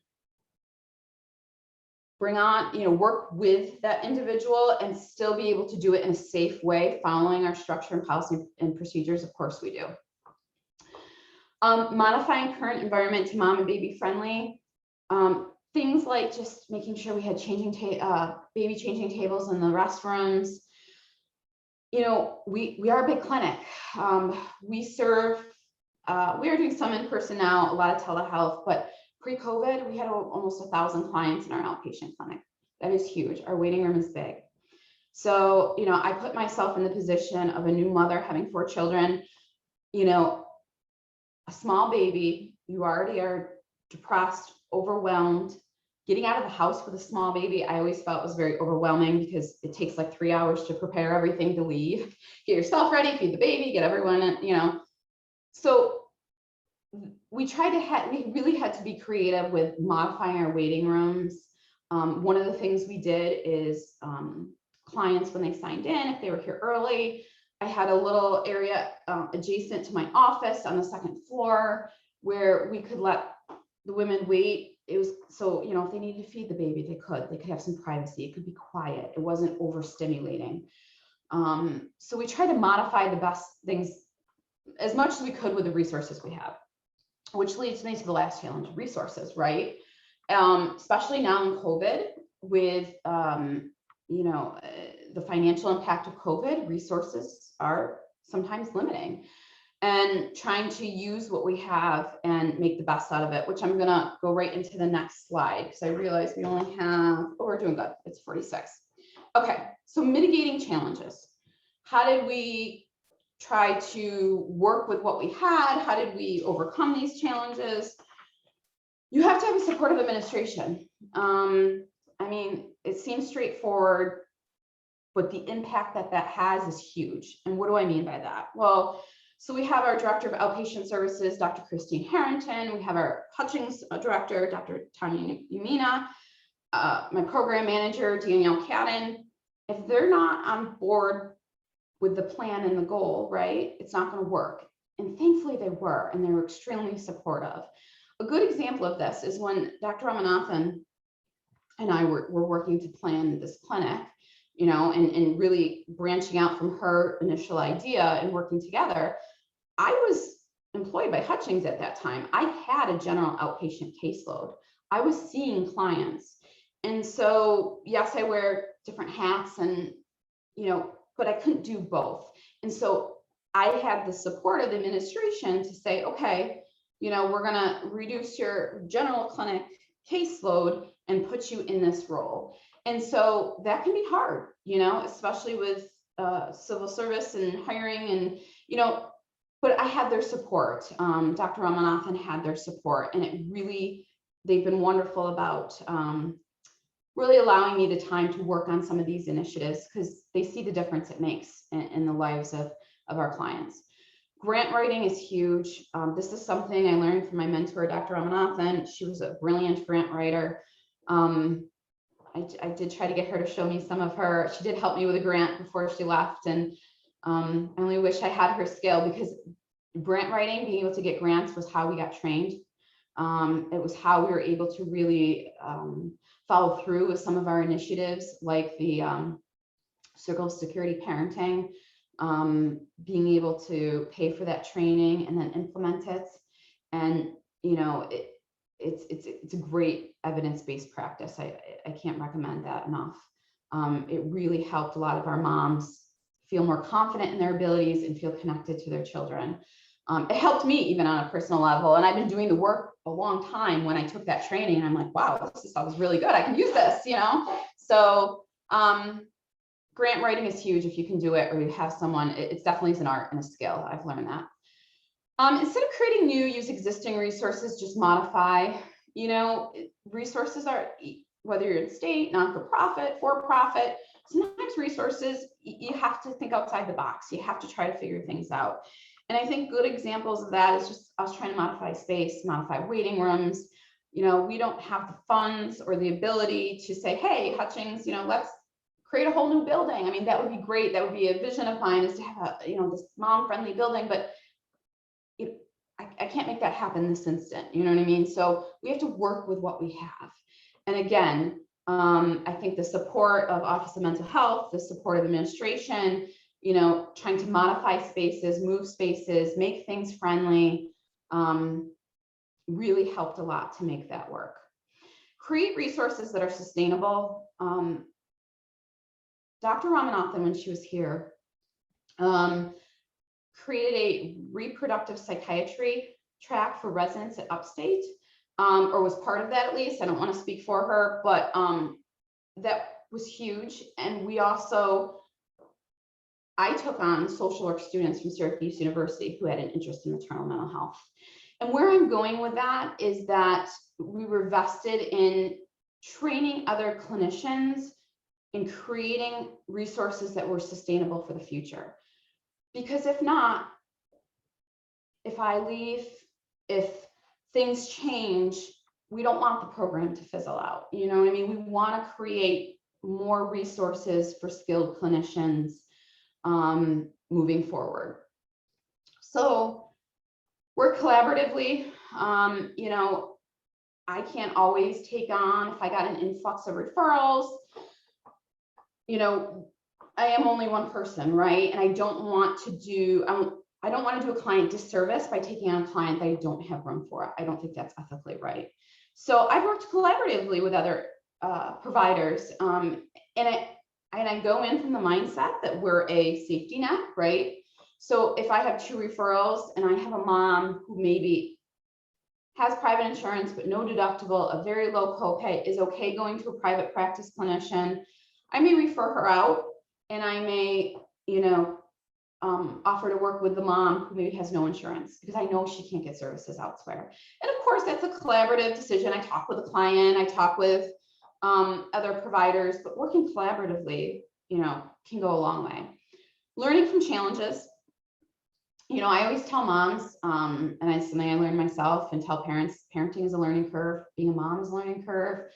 bring on, you know, work with that individual and still be able to do it in a safe way, following our structure and policy and procedures, of course we do. Modifying current environment to mom and baby friendly. Things like just making sure we had baby changing tables in the restrooms. you know, we are a big clinic. We serve, we are doing some in person now, a lot of telehealth, but pre-COVID, we had almost 1,000 clients in our outpatient clinic. That is huge. Our waiting room is big. So, you know, I put myself in the position of a new mother having 4 children, you know, a small baby, you already are depressed, overwhelmed. Getting out of the house with a small baby, I always felt was very overwhelming because it takes like 3 hours to prepare everything to leave, get yourself ready, feed the baby, get everyone, you know. So we tried to we really had to be creative with modifying our waiting rooms. One of the things we did is clients, when they signed in, if they were here early, I had a little area adjacent to my office on the 2nd floor where we could let the women wait. It was so, you know, if they needed to feed the baby, they could have some privacy. It could be quiet. It wasn't overstimulating. So we tried to modify the best things as much as we could with the resources we have, which leads me to the last challenge, resources, right? Especially now in COVID with, you know, the financial impact of COVID, resources are sometimes limiting, and trying to use what we have and make the best out of it, which I'm gonna go right into the next slide because I realize we only have, oh, we're doing good. It's 46. Okay, so mitigating challenges. How did we try to work with what we had? How did we overcome these challenges? You have to have a supportive administration. I mean, it seems straightforward, but the impact that that has is huge. And what do I mean by that? Well, so we have our Director of Outpatient Services, Dr. Christine Harrington. We have our Hutchings Director, Dr. Tanya Umina, my Program Manager, Danielle Cadden. If they're not on board with the plan and the goal, right, it's not going to work. And thankfully they were, and they were extremely supportive. A good example of this is when Dr. Ramanathan and I were working to plan this clinic, you know, and really branching out from her initial idea and working together. I was employed by Hutchings at that time. I had a general outpatient caseload. I was seeing clients. And so, yes, I wear different hats and, you know, but I couldn't do both. And so I had the support of the administration to say, okay, you know, we're gonna reduce your general clinic caseload and put you in this role. And so that can be hard, you know, especially with civil service and hiring and, you know, but I had their support. Dr. Ramanathan had their support, and it really, they've been wonderful about really allowing me the time to work on some of these initiatives because they see the difference it makes in the lives of our clients. Grant writing is huge. This is something I learned from my mentor, Dr. Ramanathan. She was a brilliant grant writer. I did try to get her to show me some of her. She did help me with a grant before she left, and I only wish I had her skill because grant writing, being able to get grants was how we got trained. It was how we were able to really follow through with some of our initiatives, like the Circle of Security Parenting, being able to pay for that training and then implement it. And, you know, it's a great evidence-based practice. I can't recommend that enough. It really helped a lot of our moms feel more confident in their abilities and feel connected to their children. It helped me even on a personal level. And I've been doing the work a long time. When I took that training, and I'm like, wow, this stuff is really good. I can use this, you know? So grant writing is huge if you can do it or you have someone. It's definitely an art and a skill. I've learned that. Instead of creating new, use existing resources, just modify. You know, resources are, whether you're in state, not-for-profit, for-profit, sometimes resources, you have to think outside the box. You have to try to figure things out. And I think good examples of that is just us trying to modify space, modify waiting rooms. You know, we don't have the funds or the ability to say, hey, Hutchings, you know, let's create a whole new building. I mean, that would be great. That would be a vision of mine, is to have a, you know, this mom-friendly building, but I can't make that happen this instant. You know what I mean? So we have to work with what we have. And again, I think the support of Office of Mental Health, the support of administration, you know, trying to modify spaces, move spaces, make things friendly, really helped a lot to make that work. Create resources that are sustainable. Dr. Ramanathan, when she was here, Created a reproductive psychiatry track for residents at Upstate, or was part of that at least. I don't want to speak for her, but that was huge. And we also, I took on social work students from Syracuse University who had an interest in maternal mental health. And where I'm going with that is that we were vested in training other clinicians in creating resources that were sustainable for the future. Because if not, if I leave, if things change, we don't want the program to fizzle out. You know what I mean? We want to create more resources for skilled clinicians moving forward. So work collaboratively. You know, I can't always take on, if I got an influx of referrals, you know, I am only one person, right? And I don't want to do, I don't want to do a client disservice by taking on a client that I don't have room for. I don't think that's ethically right. So I've worked collaboratively with other providers, and I go in from the mindset that we're a safety net, right? So if I have 2 referrals and I have a mom who maybe has private insurance but no deductible, a very low copay, is okay going to a private practice clinician, I may refer her out, and I may, you know, offer to work with the mom who maybe has no insurance because I know she can't get services elsewhere. And of course, that's a collaborative decision. I talk with the client, I talk with other providers, but working collaboratively, you know, can go a long way. Learning from challenges. You know, I always tell moms, and it's something I learned myself, and tell parents, parenting is a learning curve. Being a mom is a learning curve.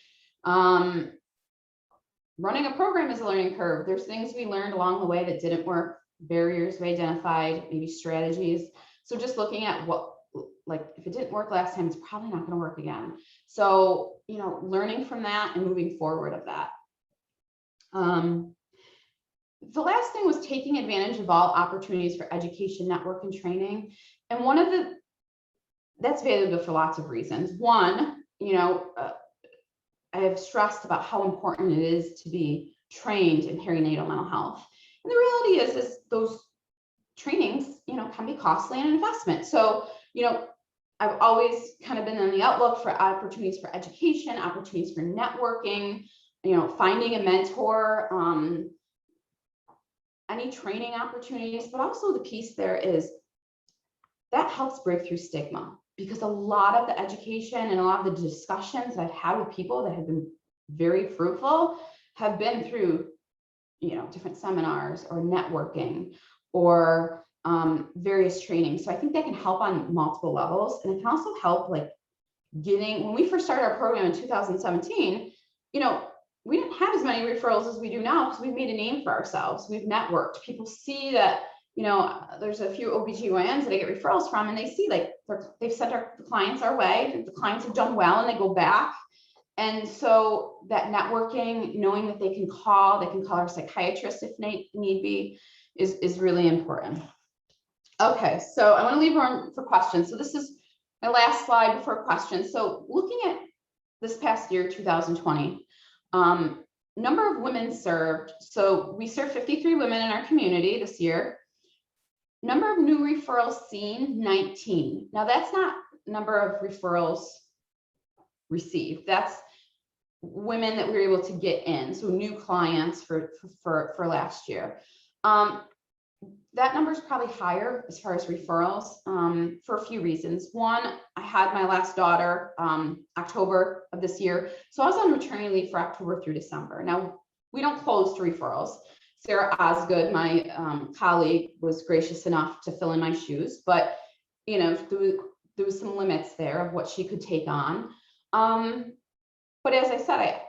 Running a program is a learning curve. There's things we learned along the way that didn't work, barriers we identified, maybe strategies. So just looking at what, like, if it didn't work last time, it's probably not going to work again. So, you know, learning from that and moving forward of that. The last thing was taking advantage of all opportunities for education, network, and training. And one of the, that's valuable for lots of reasons. One, you know, I have stressed about how important it is to be trained in perinatal mental health. And the reality is those trainings, you know, can be costly and an investment. So, you know, I've always kind of been on the outlook for opportunities for education, opportunities for networking, you know, finding a mentor, any training opportunities, but also the piece there is that helps break through stigma, because a lot of the education and a lot of the discussions I've had with people that have been very fruitful have been through, you know, different seminars or networking or various trainings. So I think that can help on multiple levels. And it can also help, like, getting, when we first started our program in 2017, you know, we didn't have as many referrals as we do now because we've made a name for ourselves. We've networked. People see that, you know, there's a few OBGYNs that I get referrals from, and they see, like, they've sent the clients our way. The clients have done well and they go back. And so that networking, knowing that they can call our psychiatrist if need be, is really important. Okay, so I want to leave room for questions. So this is my last slide before questions. So looking at this past year, 2020, number of women served. So we served 53 women in our community this year. Number of new referrals seen, 19. Now that's not number of referrals received. That's women that we were able to get in. So new clients for last year. That number is probably higher as far as referrals for a few reasons. One, I had my last daughter October of this year. So I was on maternity leave for October through December. Now, we don't close to referrals. Sarah Osgood, my colleague, was gracious enough to fill in my shoes, but, you know, there was some limits there of what she could take on. But as I said,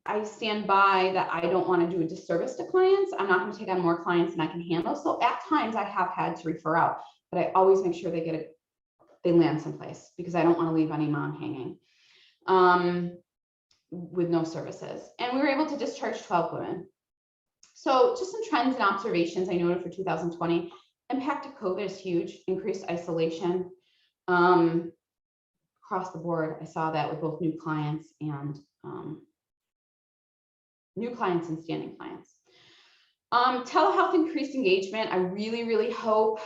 I stand by that I don't want to do a disservice to clients. I'm not going to take on more clients than I can handle. So at times I have had to refer out, but I always make sure they land someplace, because I don't want to leave any mom hanging with no services. And we were able to discharge 12 women. So just some trends and observations I noted for 2020. Impact of COVID is huge, increased isolation. Across the board, I saw that with both new clients and standing clients. Telehealth increased engagement. I really, really hope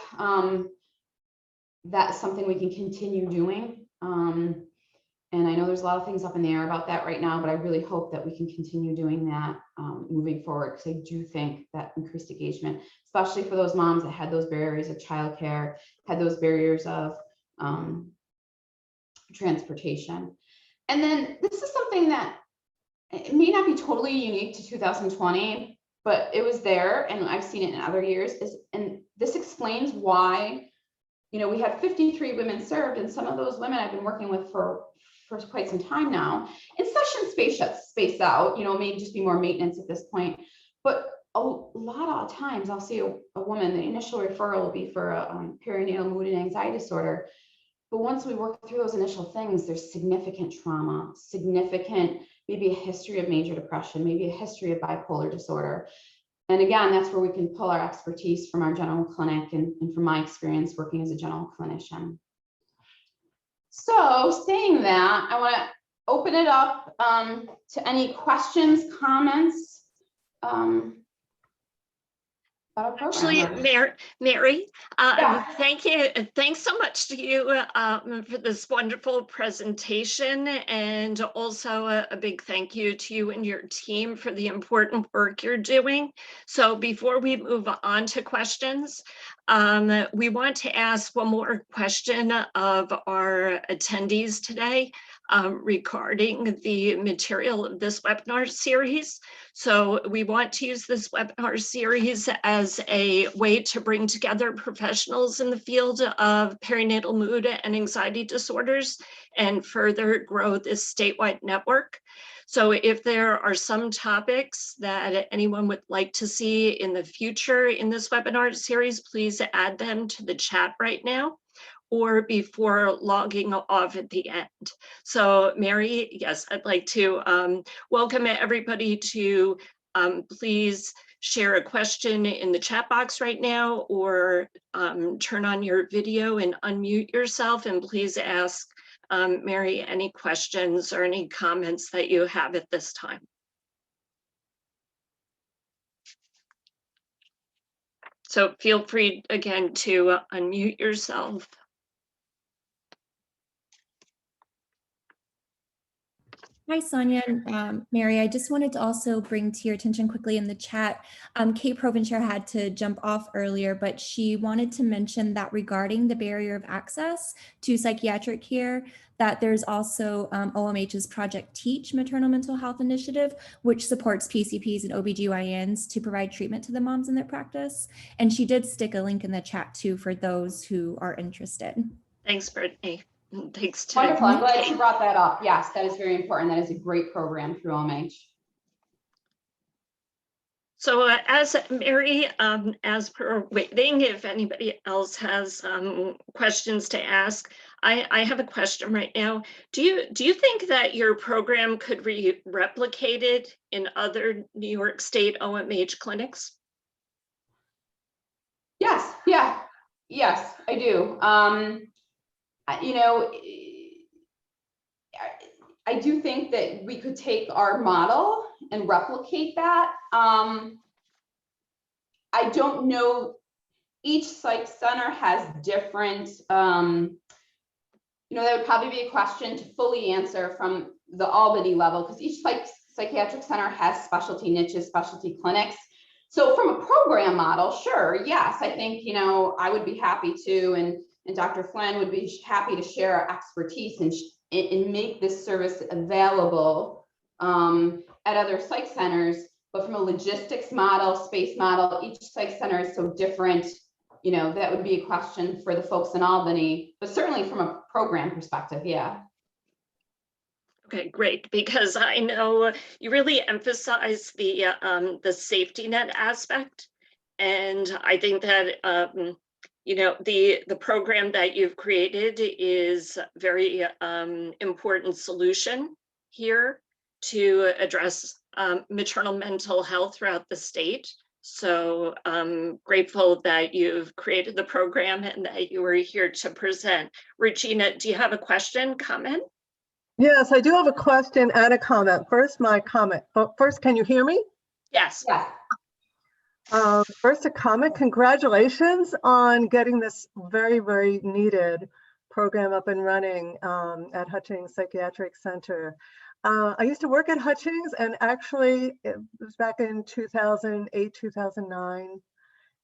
that's something we can continue doing. And I know there's a lot of things up in the air about that right now, but I really hope that we can continue doing that moving forward, because I do think that increased engagement, especially for those moms that had those barriers of childcare, had those barriers of transportation. And then this is something that it may not be totally unique to 2020, but it was there, and I've seen it in other years. And this explains why, you know, we had 53 women served, and some of those women I've been working with for quite some time now. In session spaced out, you know, maybe just be more maintenance at this point. But a lot of times I'll see a woman, the initial referral will be for a perinatal mood and anxiety disorder. But once we work through those initial things, there's significant trauma, significant, maybe a history of major depression, maybe a history of bipolar disorder. And again, that's where we can pull our expertise from our general clinic and from my experience working as a general clinician. So saying that, I want to open it up to any questions, comments about our program.
Actually, Mary,
Yeah.
thank you. Thanks so much to you for this wonderful presentation, and also a big thank you to you and your team for the important work you're doing. So before we move on to questions, we want to ask one more question of our attendees today regarding the material of this webinar series. So we want to use this webinar series as a way to bring together professionals in the field of perinatal mood and anxiety disorders and further grow this statewide network. So if there are some topics that anyone would like to see in the future in this webinar series, please add them to the chat right now or before logging off at the end. So Mary, yes, I'd like to welcome everybody to please share a question in the chat box right now, or turn on your video and unmute yourself, and please ask Mary any questions or any comments that you have at this time. So feel free again to unmute yourself.
Hi, Sonia and Mary. I just wanted to also bring to your attention quickly in the chat, Kate Provencher had to jump off earlier, but she wanted to mention that regarding the barrier of access to psychiatric care, that there's also OMH's Project Teach Maternal Mental Health Initiative, which supports PCPs and OBGYNs to provide treatment to the moms in their practice. And she did stick a link in the chat too for those who are interested.
Thanks, Brittany. Thanks to
Wonderful. I'm glad you brought that up. Yes, that is very important. That is a great program through OMH.
So as Mary, as per waiting, if anybody else has questions to ask, I have a question right now. Do you think that your program could be replicated in other New York State OMH clinics?
Yes, yes, I do. You know, I do think that we could take our model and replicate that. I don't know, each psych center has different, you know, that would probably be a question to fully answer from the Albany level, because each psychiatric center has specialty niches, specialty clinics. So from a program model, sure, yes, I think, you know, I would be happy to, and Dr. Flynn would be happy to share our expertise and make this service available at other psych centers. But from a logistics model, space model, each psych center is so different. You know, that would be a question for the folks in Albany, but certainly from a program perspective, yeah.
Okay, great, because I know you really emphasize the safety net aspect, and I think that you know, the program that you've created is a very important solution here to address maternal mental health throughout the state. So I'm grateful that you've created the program and that you were here to present. Regina, do you have a question, comment?
Yes, I do have a question and a comment. First, my comment. First, can you hear me?
Yes.
Yeah.
First, a comment. Congratulations on getting this very, very needed program up and running at Hutchings Psychiatric Center. I used to work at Hutchings, and actually it was back in 2008, 2009.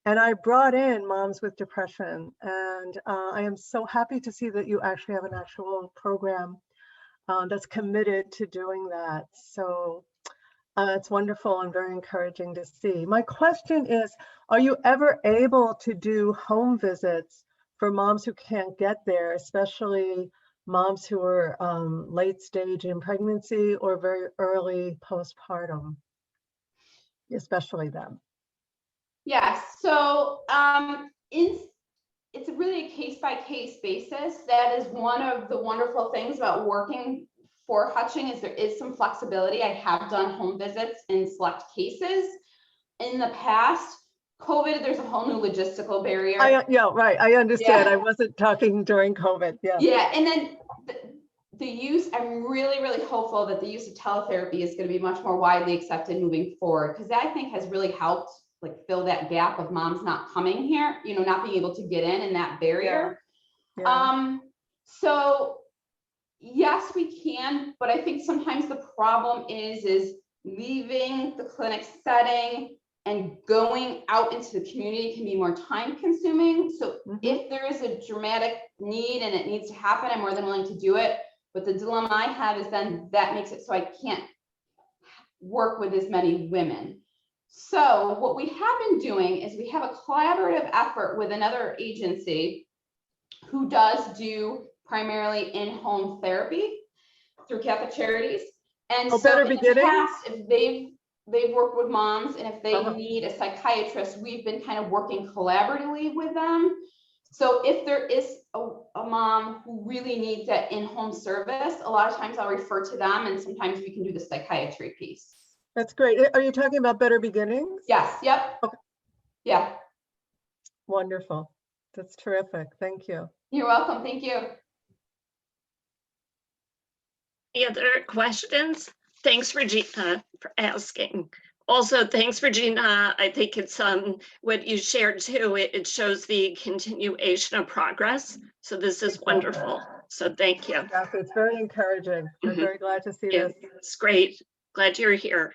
And I brought in moms with depression. And I am so happy to see that you actually have an actual program that's committed to doing that. So it's wonderful and very encouraging to see. My question is, are you ever able to do home visits for moms who can't get there, especially moms who are late stage in pregnancy or very early postpartum, especially them?
Yes, so it's really a case-by-case basis. That is one of the wonderful things about working for Hutching, is there is some flexibility. I have done home visits in select cases. In the past, COVID, there's a whole new logistical barrier.
Yeah, right. I understand.
Yeah.
I wasn't talking during COVID. Yeah.
Yeah, and then the use, I'm really, really hopeful that the use of teletherapy is going to be much more widely accepted moving forward, because that, I think, has really helped like fill that gap of moms not coming here, you know, not being able to get in and that barrier.
Yeah.
So yes, we can, but I think sometimes the problem is leaving the clinic setting and going out into the community can be more time consuming. So if there is a dramatic need and it needs to happen, I'm more than willing to do it. But the dilemma I have is then that makes it so I can't work with as many women. So what we have been doing is we have a collaborative effort with another agency who does do primarily in-home therapy through Catholic Charities. And so
Better
in the
Beginning?
past, if they've worked with moms, and if they need a psychiatrist, we've been kind of working collaboratively with them. So if there is a mom who really needs that in-home service, a lot of times I'll refer to them, and sometimes we can do the psychiatry piece.
That's great. Are you talking about Better Beginnings?
Yes. Yep.
Okay.
Yeah.
Wonderful. That's terrific. Thank you.
You're welcome. Thank you.
Any other questions? Thanks, Regina, for asking. Also, thanks, Regina. I think it's what you shared too. It shows the continuation of progress. So this is wonderful. So thank you.
Yes, it's very encouraging. I'm very glad to see this.
It's great. Glad you're here.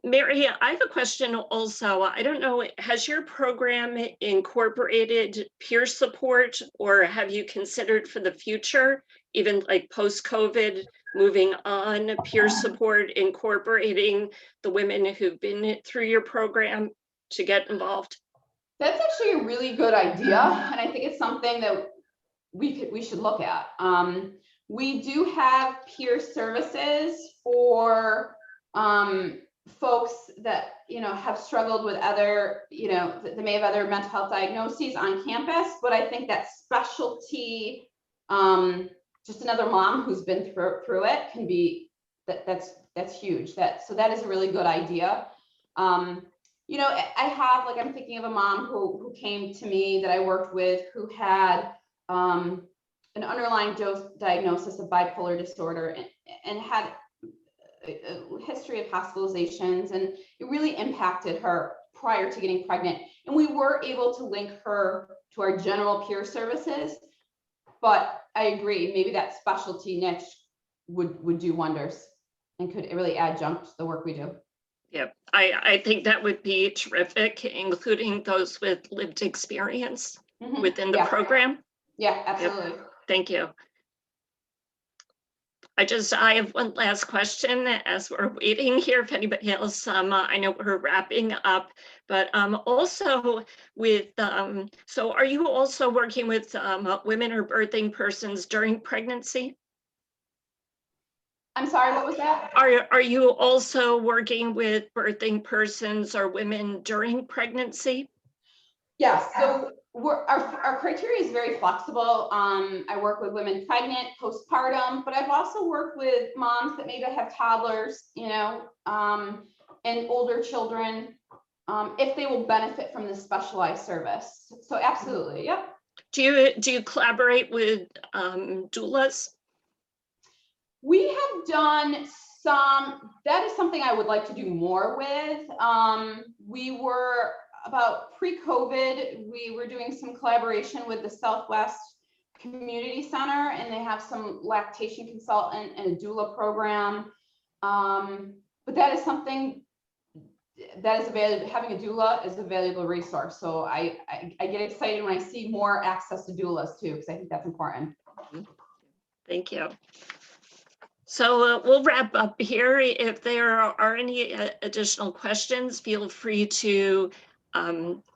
Mary, I have a question also. I don't know, has your program incorporated peer support, or have you considered for the future, even like post-COVID, moving on, peer support, incorporating the women who've been through your program to get involved?
That's actually a really good idea, and I think it's something that we should look at. We do have peer services for folks that, you know, have struggled with other, you know, they may have other mental health diagnoses on campus, but I think that specialty, just another mom who's been through it can be, that's huge. So that is a really good idea. You know, I have, like, I'm thinking of a mom who came to me that I worked with who had an underlying diagnosis of bipolar disorder and had a history of hospitalizations, and it really impacted her prior to getting pregnant. And we were able to link her to our general peer services, but I agree, maybe that specialty niche would do wonders and could really adjunct the work we do.
Yeah, I think that would be terrific, including those with lived experience within the program.
Yeah, absolutely.
Yep. Thank you. I have one last question as we're waiting here. If anybody else, I know we're wrapping up, but also with, so are you also working with women or birthing persons during pregnancy?
I'm sorry, what was that?
Are you also working with birthing persons or women during pregnancy?
Yes, so our criteria is very flexible. I work with women pregnant, postpartum, but I've also worked with moms that maybe have toddlers, you know, and older children, if they will benefit from this specialized service. So absolutely, yep.
Do you collaborate with doulas?
We have done That is something I would like to do more with. We were about pre-COVID, we were doing some collaboration with the Southwest Community Center, and they have some lactation consultant and a doula program. But that is something that is available. Having a doula is a valuable resource. So I get excited when I see more access to doulas too, because I think that's important.
Thank you. So we'll wrap up here. If there are any additional questions, feel free to,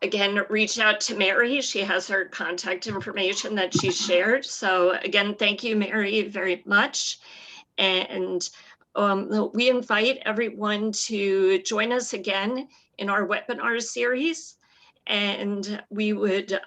again, reach out to Mary. She has her contact information that she shared. So again, thank you, Mary, very much. And we invite everyone to join us again in our webinar series. And we would,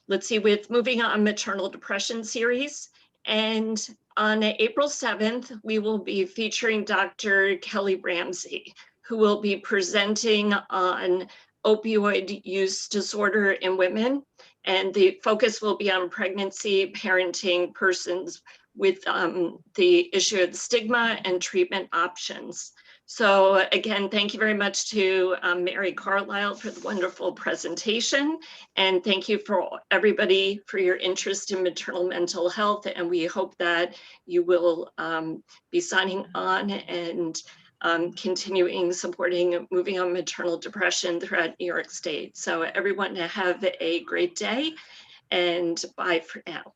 let's see, with moving on maternal depression series. And on April 7th, we will be featuring Dr. Kelly Ramsey, who will be presenting on opioid use disorder in women. And the focus will be on pregnancy, parenting, persons with the issue of stigma and treatment options. So again, thank you very much to Mary Carlisle for the wonderful presentation. And thank you for everybody for your interest in maternal mental health. And we hope that you will be signing on and continuing supporting Moving on Maternal Depression throughout New York State. So everyone have a great day and bye for now.